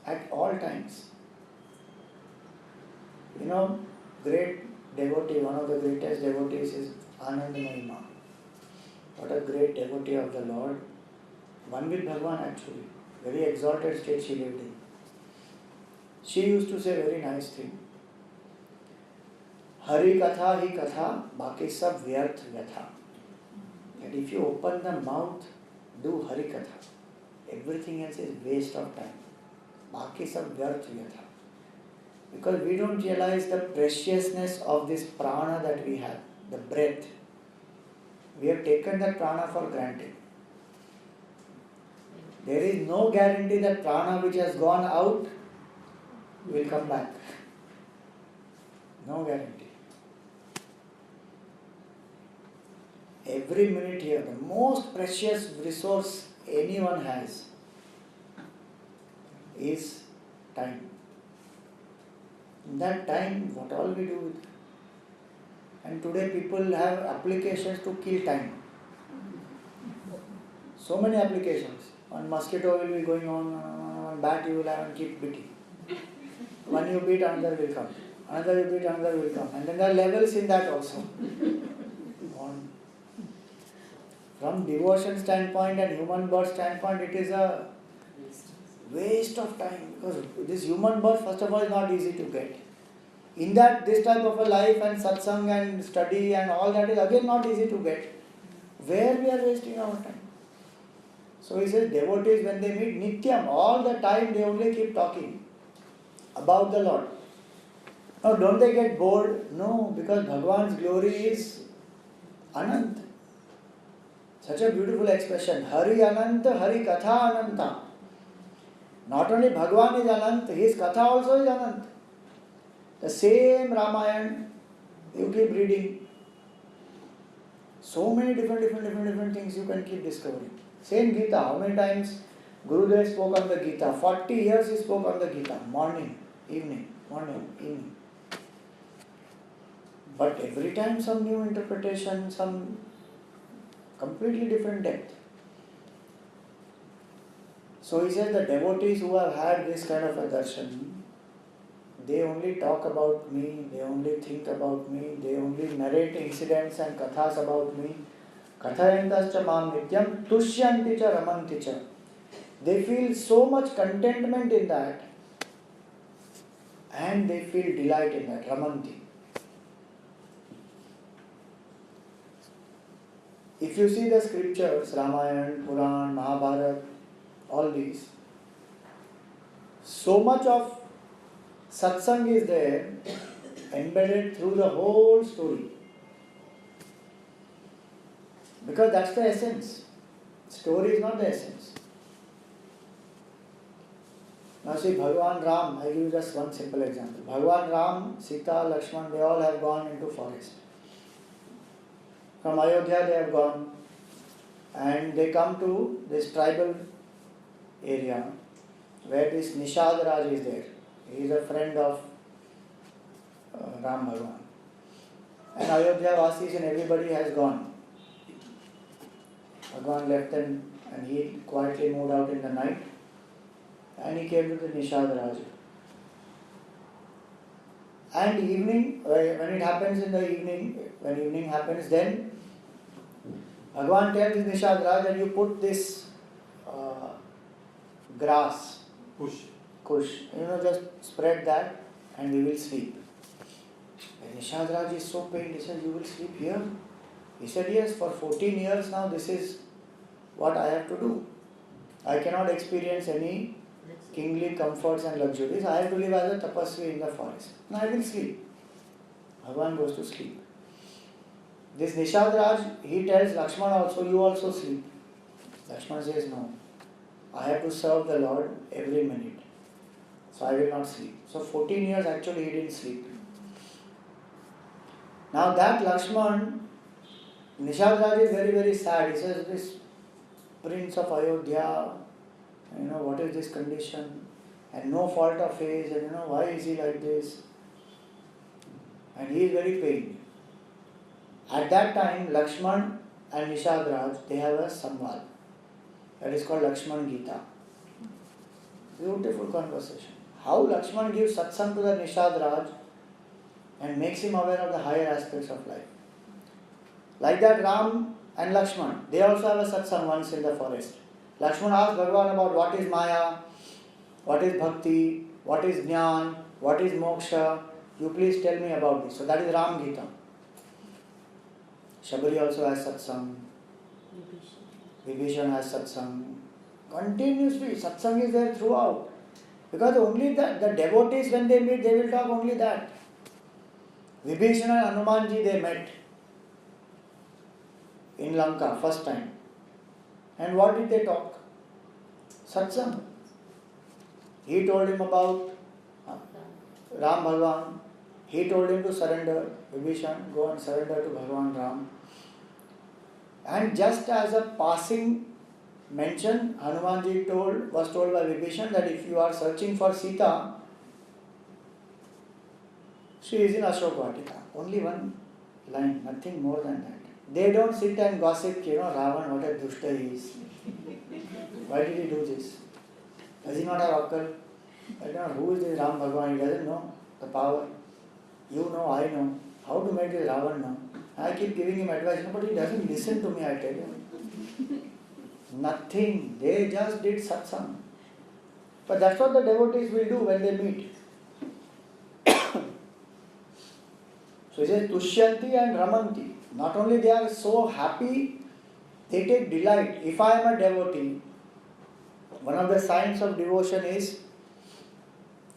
at all times. You know, great devotee, one of the greatest devotees is Ananda Mahima. What a great devotee of the Lord. One with Bhagavan actually. Very exalted state she lived in. She used to say a very nice thing. Hari katha hi katha, baki sab vyarth vyatha. And if you open the mouth, do Hari katha. Everything else is waste of time. Baki sab vyarth vyatha. Because we don't realize the preciousness of this prana that we have, the breath. We have taken that prana for granted. There is no guarantee that prana which has gone out will come back. No guarantee. Every minute here, the most precious resource anyone has is time. In that time, what all we do with it? And today people have applications to kill time. So many applications. One mosquito will be going on, one bat you will have and keep beating. One you beat, another will come. Another you beat, another will come. And then there are levels in that also. From devotion standpoint and human birth standpoint, it is a waste of time. Because this human birth, first of all, is not easy to get. In that, this type of a life and satsang and study and all that is again not easy to get. Where we are wasting our time? So he says, devotees when they meet nityam, all the time they only keep talking about the Lord. Now don't they get bored? No, because Bhagavan's glory is Anant. Such a beautiful expression. Hari Ananta, Hari Katha Ananta. Not only Bhagavan is Anant, his Katha also is Anant. The same Ramayana, you keep reading. So many different things you can keep discovering. Same Gita, how many times Gurudev spoke on the Gita? 40 years he spoke on the Gita. Morning, evening, morning, evening. But every time some new interpretation, some completely different depth. So he says the devotees who have had this kind of a darshan, they only talk about me, they only think about me, they only narrate incidents and kathas about me. Kathayantascha mam nityam tushyanti cha ramanti cha. They feel so much contentment in that and they feel delight in that, ramanti. If you see the scriptures, Ramayana, Puran, Mahabharata, all these, so much of satsang is there, embedded through the whole story. Because that's the essence. Story is not the essence. Now see, Bhagavan Ram, I give you just one simple example. Bhagavan Ram, Sita, Lakshman, they all have gone into forest. From Ayodhya they have gone and they come to this tribal area where this Nishad Raj is there. He is a friend of Ram Bhagavan. and Ayodhya Vasis and everybody has gone. Bhagwan left them and he quietly moved out in the night and he came to the Nishad Raj. And evening, when it happens in the evening, when evening happens, then Bhagwan tells the Nishad Raj that you put this grass, kush, just spread that and we will sleep. And Nishad Raj is so pained, he said, you will sleep here? He said, yes, for 14 years now this is what I have to do. I cannot experience any kingly comforts and luxuries. I have to live as a tapasvi in the forest. Now I will sleep. Bhagwan goes to sleep. This Nishad Raj, he tells Lakshmana also, you also sleep. Lakshmana says, no. I have to serve the Lord every minute. So I will not sleep. So 14 years actually he didn't sleep. Now that Lakshman, Nishad Raj is very, very sad. He says, this Prince of Ayodhya, what is this condition? And no fault of his, and why is he like this? And he is very pained. At that time, Lakshman and Nishad Raj, they have a samvad. That is called Lakshman Gita. Beautiful conversation. How Lakshman gives satsang to the Nishad Raj and makes him aware of the higher aspects of life. Like that, Ram and Lakshman, they also have a satsang once in the forest. Lakshman asked Bhagavan about what is Maya, what is Bhakti, what is Jnana, what is Moksha. You please tell me about this. So that is Ram Gita. Shabari also has satsang. Vibhishan has satsang. Continuously, satsang is there throughout. Because only the devotees, when they meet, they will talk only that. Vibhishan and Hanumanji, they met in Lanka first time. And what did they talk? Satsang. He told him about Ram Bhagavan. He told him to surrender. Vibhishan, go and surrender to Bhagavan Ram. And just as a passing mention, Hanumanji was told by Vibhishan that if you are searching for Sita, she is in Ashok Vatika. Only one line, nothing more than that. They don't sit and gossip, Ravan, what a dushta he is. Why did he do this? Does he not have akal? I don't know who is this Ram Bhagavan. He doesn't know the power. You know, I know. How to make this Ravan know? I keep giving him advice, but he doesn't listen to me, I tell you. Nothing. They just did satsang. But that's what the devotees will do when they meet. So he says, Tushyanti and Ramanti. Not only they are so happy, they take delight. If I am a devotee, one of the signs of devotion is,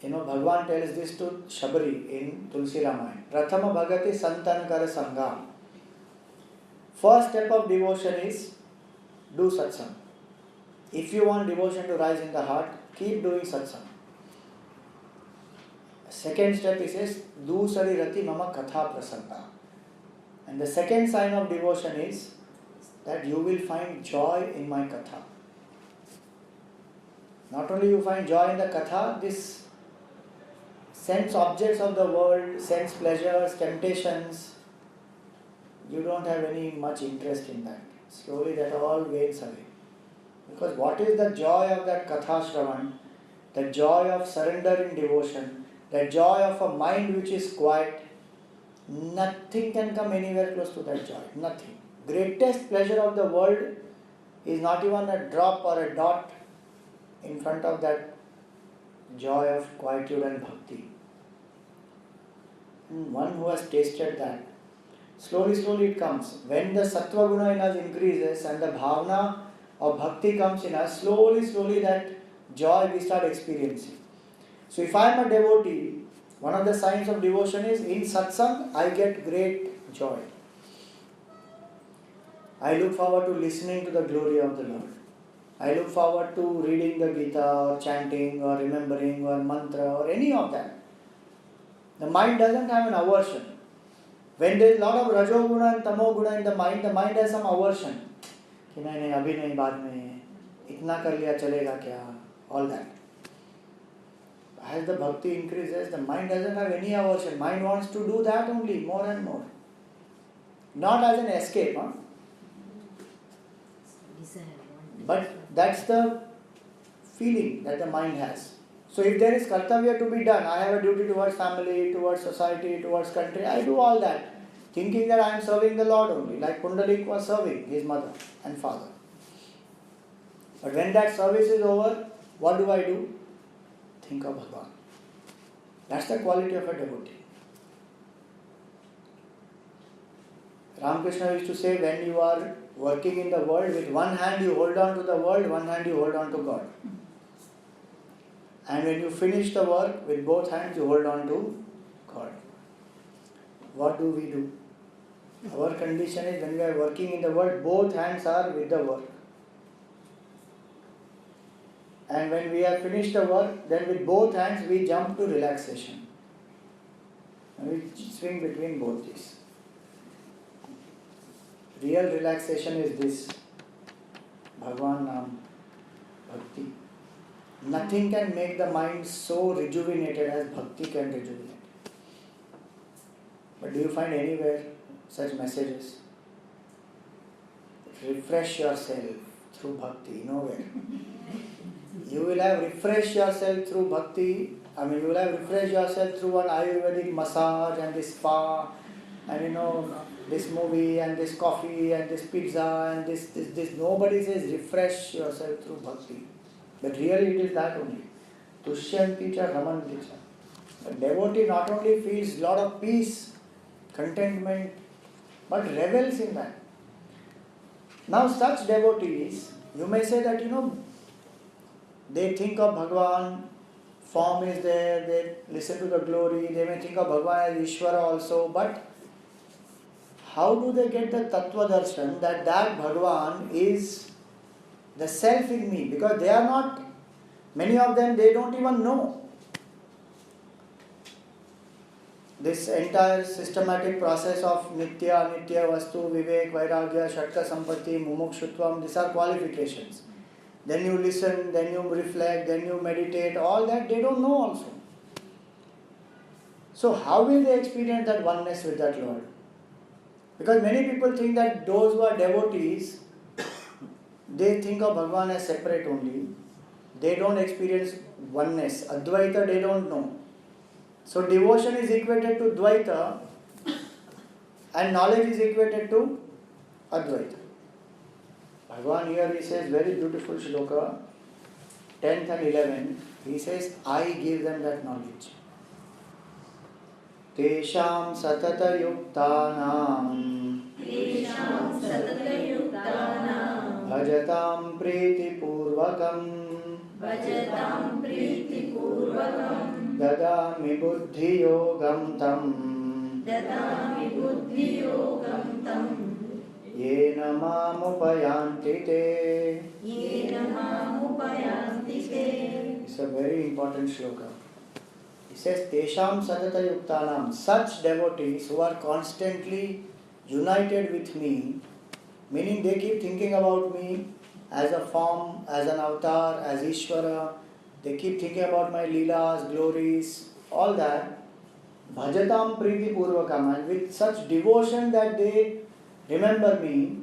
Bhagavan tells this to Shabari in Tulsi Ramayana. Prathama Bhagati Santankara Sangha. First step of devotion is do satsang. If you want devotion to rise in the heart, keep doing satsang. Second step he says, Du Sarirati Mama Katha Prasanga. And the second sign of devotion is that you will find joy in my katha. Not only you find joy in the katha, this sense objects of the world, sense pleasures, temptations, you don't have any much interest in that. Slowly that all wanes away. Because what is the joy of that katha shravan? The joy of surrender in devotion, the joy of a mind which is quiet. Nothing can come anywhere close to that joy. Nothing. Greatest pleasure of the world is not even a drop or a dot in front of that joy of quietude and bhakti. And one who has tasted that, slowly it comes. When the sattva guna in us increases and the bhavna of bhakti comes in us, slowly that joy we start experiencing. So if I am a devotee, one of the signs of devotion is in satsang I get great joy. I look forward to listening to the glory of the Lord. I look forward to reading the Gita or chanting or remembering or mantra or any of that. The mind doesn't have an aversion. When there is a lot of rajoguna and tamoguna in the mind has some aversion. कि नहीं अभी नहीं बाद में इतना कर लिया चलेगा क्या? All that. As the bhakti increases, the mind doesn't have any aversion. Mind wants to do that only, more and more. Not as an escape, huh? But that's the feeling that the mind has. So if there is kartavya to be done, I have a duty towards family, towards society, towards country, I do all that, thinking that I am serving the Lord only, like Pundalik was serving his mother and father. But when that service is over, what do? Think of Bhagavan. That's the quality of a devotee. Ramakrishna used to say, when you are working in the world, with one hand you hold on to the world, one hand you hold on to God. And when you finish the work, with both hands you hold on to God. What do? Our condition is, when we are working in the world, both hands are with the work. And when we have finished the work, then with both hands we jump to relaxation. And we swing between both these. Real relaxation is this: Bhagavan Nam, Bhakti. Nothing can make the mind so rejuvenated as Bhakti can rejuvenate. But do you find anywhere such messages? Refresh yourself through Bhakti. Nowhere. You will have refreshed yourself through Bhakti. You will have refreshed yourself through an Ayurvedic massage and this spa and this movie and this coffee and this pizza and this. Nobody says refresh yourself through Bhakti. But really it is that only. Tushyanti cha ramanti cha. The devotee not only feels lot of peace, contentment, but revels in that. Now such devotees, you may say that they think of Bhagavan, form is there, they listen to the glory, they may think of Bhagavan as Ishvara also, but how do they get the Tattva Darshan that Bhagavan is the self in me? Because they are not, many of them, they don't even know. This entire systematic process of Nitya, Vastu, Vivek, Vairagya, Shatka Sampatti, Mumukshutvam, these are qualifications. Then you listen, then you reflect, then you meditate, all that they don't know also. So how will they experience that oneness with that Lord? Because many people think that those who are devotees, they think of Bhagavan as separate only. They don't experience oneness. Advaita they don't know. So devotion is equated to Dvaita and knowledge is equated to Advaita. Bhagavan here he says very beautiful shloka, 10th and 11th. He says, I give them that knowledge. Tesham satata yuktanam bhajatam priti purvakam dadami buddhi yogam tam yena mamupayanti te. It's a very important shloka. He says, Tesham satata yuktanam, such devotees who are constantly united with me, meaning they keep thinking about me as a form, as an avatar, as Ishvara, they keep thinking about my leelas, glories, all that. Bhajatam priti purvakam, and with such devotion that they remember me,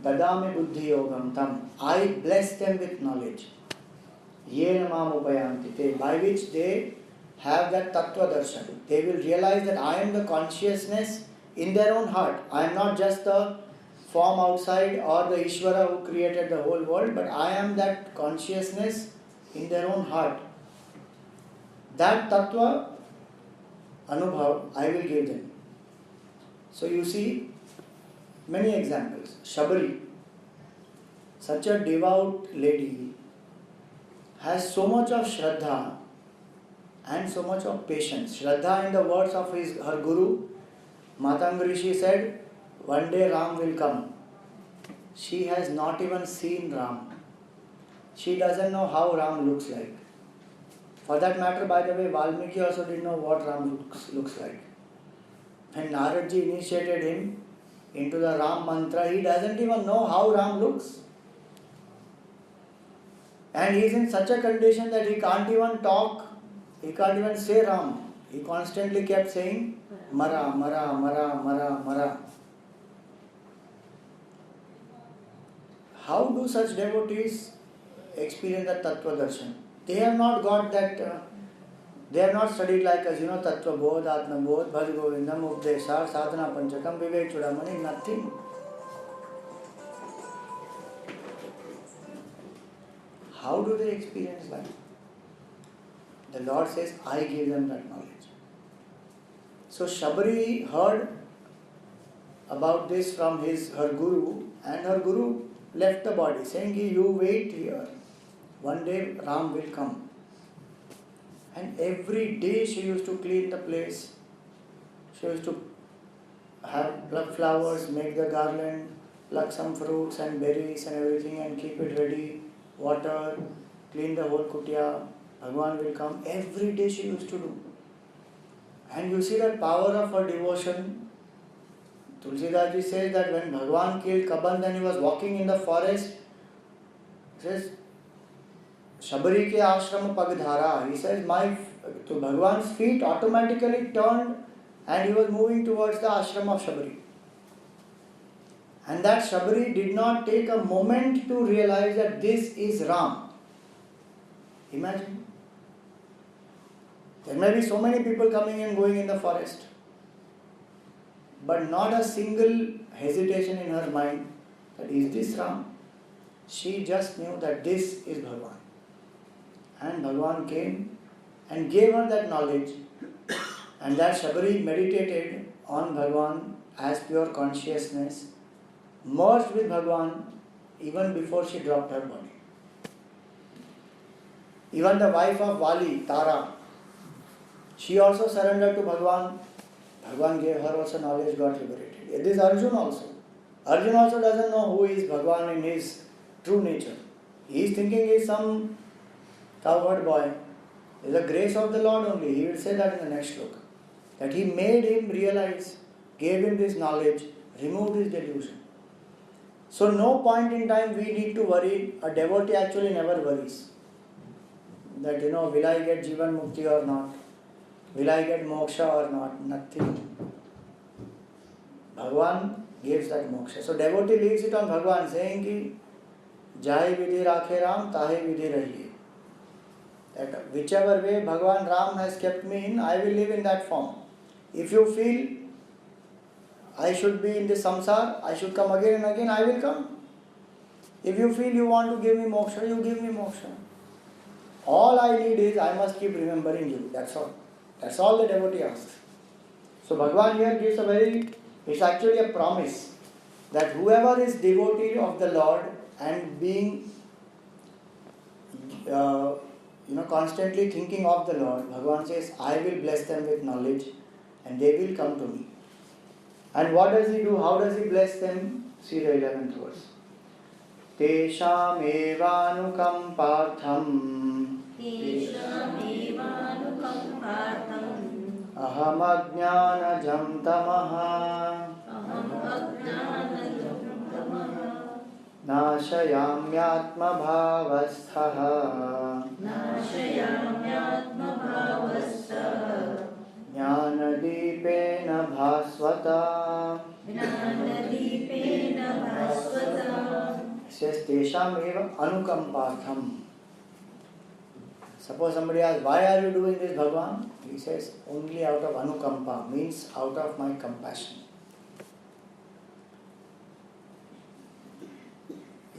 dadami buddhi yogam tam, I bless them with knowledge. Yena mam upayanti te, by which they have that tattva darshan. They will realize that I am the consciousness in their own heart. I am not just the form outside or the Ishvara who created the whole world, but I am that consciousness in their own heart. That tattva anubhav I will give them. So you see many examples. Shabari, such a devout lady, has so much of Shraddha and so much of patience. Shraddha, in the words of her guru, Matanga Rishi said, one day Ram will come. She has not even seen Ram. She doesn't know how Ram looks like. For that matter, by the way, Valmiki also didn't know what Ram looks like. When Naradji initiated him into the Ram mantra, he doesn't even know how Ram looks. And he is in such a condition that he can't even talk, he can't even say Ram. He constantly kept saying Mara, Mara, Mara, Mara, Mara. how do such devotees experience the Tattva Darshan? They have not got that, they have not studied like us, Tattva Bodh, Atma Bodh, Bhaj Govindam, Updeshar, Sadhana Panchakam, Vivek Chudamani, nothing. How do they experience life? The Lord says, I give them that knowledge. So Shabari heard about this from her guru, and her guru left the body, saying, you wait here. One day Ram will come. And every day she used to clean the place. She used to pluck flowers, make the garland, pluck some fruits and berries and everything and keep it ready, water, clean the whole kutia. Bhagwan will come. Every day she used to do. And you see that power of her devotion. Tulsidas ji says that when Bhagwan killed Kaband and he was walking in the forest, he says, Shabari ke ashram pagdhara. He says, to Bhagwan's feet automatically turned and he was moving towards the ashram of Shabari. And that Shabari did not take a moment to realize that this is Ram. Imagine. There may be so many people coming and going in the forest, but not a single hesitation in her mind that is this Ram. She just knew that this is Bhagwan. And Bhagwan came and gave her that knowledge, and that Shabari meditated on Bhagwan as pure consciousness, merged with Bhagwan even before she dropped her body. Even the wife of Vali, Tara, she also surrendered to Bhagwan. Bhagwan gave her also knowledge, got liberated. This is Arjun also. Arjun also doesn't know who is Bhagwan in his true nature. He is thinking he is some cowherd boy. It is the grace of the Lord only. He will say that in the next sloka. That he made him realize, gave him this knowledge, removed his delusion. So no point in time we need to worry. A devotee actually never worries. That will I get Jivan Mukti or not? Will I get moksha or not? Nothing. Bhagwan gives that moksha. So devotee leaves it on Bhagwan, saying ki Jai vidhi rakhe Ram, tahe vidhi rahiye. That whichever way Bhagwan Ram has kept me in, I will live in that form. If you feel I should be in this samsar, I should come again and again, I will come. If you feel you want to give me moksha, you give me moksha. All I need is I must keep remembering you. That's all. That's all the devotee asks. So Bhagwan here gives it's actually a promise that whoever is devotee of the Lord and being, constantly thinking of the Lord, Bhagwan says, I will bless them with knowledge and they will come to me. And what does he do? How does he bless them? See the 11th verse. Tesham evanukam partham aham ajnanajam tamaha nashayamyatma bhavasthaha jnanadipena bhasvata. It says tesham eva anukampartham. Suppose somebody asks, why are you doing this, Bhagwan? He says, only out of anukampa, means out of my compassion.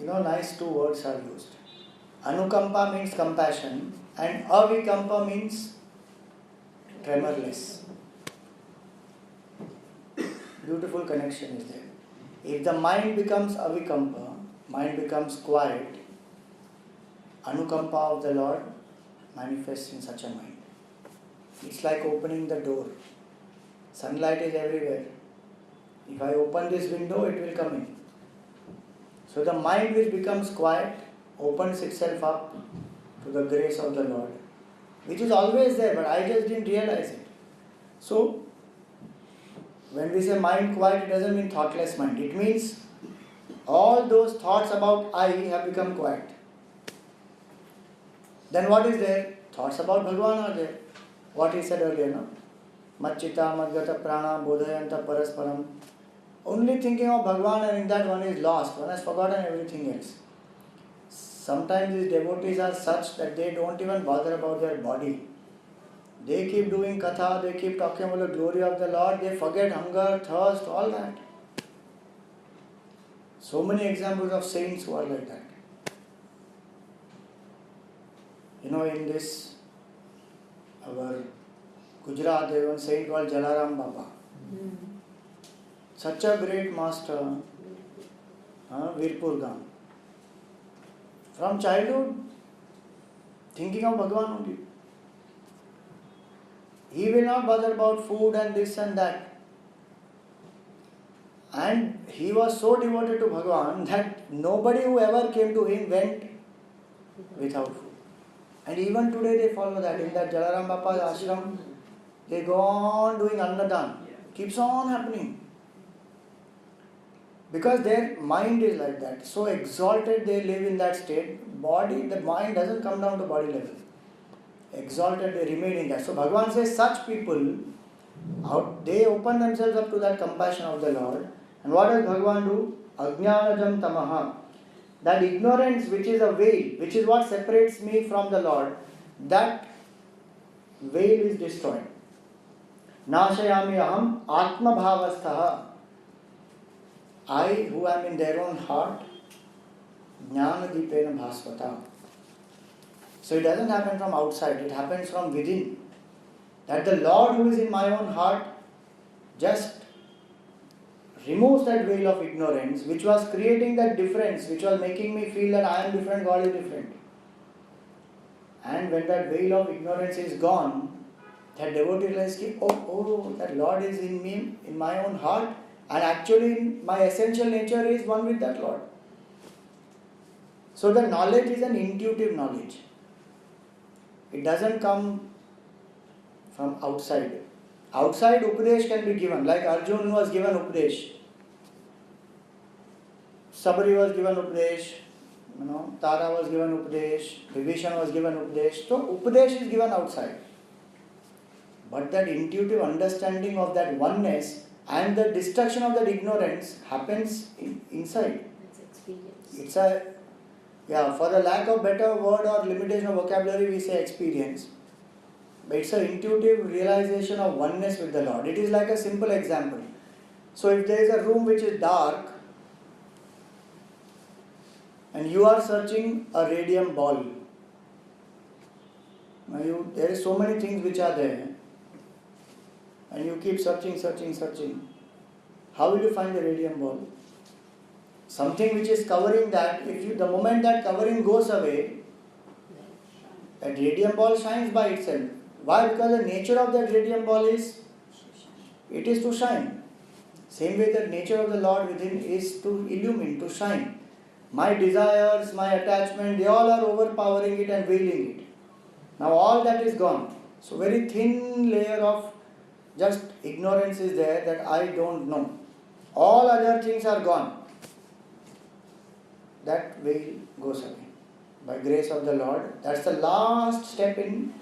Nice two words are used. Anukampa means compassion and avikampa means tremorless. Beautiful connection is there. If the mind becomes avikampa, mind becomes quiet, anukampa of the Lord manifests in such a mind. It's like opening the door. Sunlight is everywhere. If I open this window, it will come in. So the mind which becomes quiet opens itself up to the grace of the Lord, which is always there, but I just didn't realize it. So, when we say mind quiet, it doesn't mean thoughtless mind. It means all those thoughts about I have become quiet. Then what is there? Thoughts about Bhagwan are there. What he said earlier, no? Machita, Madgata, Prana, Bodhayanta, Parasparam. only thinking of Bhagavan, and in that one is lost. One has forgotten everything else. Sometimes these devotees are such that they don't even bother about their body. They keep doing katha, they keep talking about the glory of the Lord, they forget hunger, thirst, all that. So many examples of saints who are like that. In this, our Gujarat, there was one saint called Jalaram Baba. Such a great master, Virpur Gam. From childhood, thinking of Bhagavan only. He will not bother about food and this and that. And he was so devoted to Bhagavan that nobody who ever came to him went without food. And even today they follow that. In that Jalaram Bapa's ashram, they go on doing Annadan. Keeps on happening. Because their mind is like that. So exalted they live in that state. The mind doesn't come down to body level. Exalted they remain in that. So Bhagavan says such people, they open themselves up to that compassion of the Lord. And what does Bhagavan do? Ajnanajam tamaha. That ignorance which is a veil, which is what separates me from the Lord, that veil is destroyed. Nashayami aham atma bhavasthaha. I, who am in their own heart, jnana dipena bhasvata. So it doesn't happen from outside, it happens from within. That the Lord who is in my own heart just removes that veil of ignorance which was creating that difference, which was making me feel that I am different, God is different. And when that veil of ignorance is gone, that devotee realizes, oh, that Lord is in me, in my own heart, and actually my essential nature is one with that Lord. So the knowledge is an intuitive knowledge. It doesn't come from outside. Outside Upadesh can be given, like Arjun was given Upadesh. Sabri was given Upadesh, Tara was given Upadesh, Vibhishan was given Upadesh. So Upadesh is given outside. But that intuitive understanding of that oneness and the destruction of that ignorance happens inside. It's experience. For the lack of better word or limitation of vocabulary, we say experience. But it's an intuitive realization of oneness with the Lord. It is like a simple example. So if there is a room which is dark, and you are searching a radium ball, there is so many things which are there, and you keep searching. How will you find the radium ball? Something which is covering that, the moment that covering goes away, that radium ball shines by itself. Why? Because the nature of that radium ball is, it is to shine. Same way the nature of the Lord within is to illumine, to shine. My desires, my attachment, they all are overpowering it and veiling it. Now all that is gone. So very thin layer of just ignorance is there that I don't know. All other things are gone. That veil goes away. By grace of the Lord. That's the last step in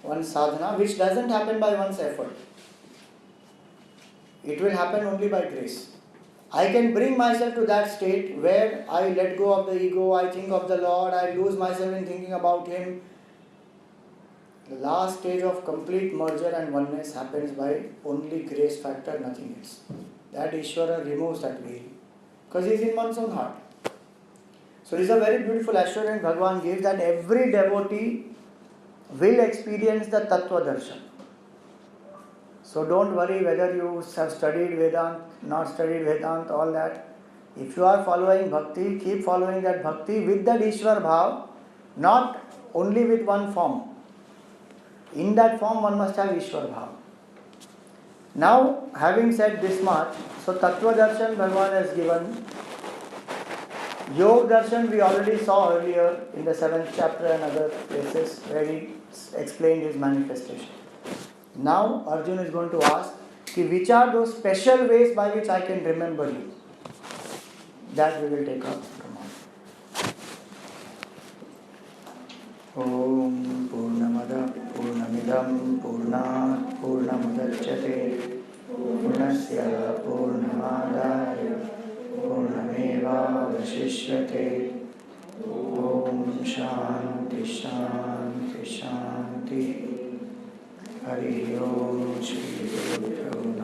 one's sadhana, which doesn't happen by one's effort. It will happen only by grace. I can bring myself to that state where I let go of the ego, I think of the Lord, I lose myself in thinking about Him. The last stage of complete merger and oneness happens by only grace factor, nothing else. That Ishvara removes that veil. Because He is in one's own heart. So this is a very beautiful assurance Bhagavan gives that every devotee will experience the Tattva Darshan. So don't worry whether you have studied Vedanta, not studied Vedanta, all that. If you are following Bhakti, keep following that Bhakti with that Ishwar Bhav, not only with one form. In that form one must have Ishwar Bhav. Now, having said this much, so Tattva Darshan Bhagavan has given. Yog Darshan we already saw earlier in the 7th chapter and other places where he explained his manifestation. Now Arjuna is going to ask, which are those special ways by which I can remember you? That we will take up tomorrow. Om Purnamada Purnamidam Purnat Purnamudachyate पूर्णस्य पूर्णमादाय पूर्णमेवावशिष्यते। ओम शांति शांति शांति। हरि ओम। श्री गुरुभ्यो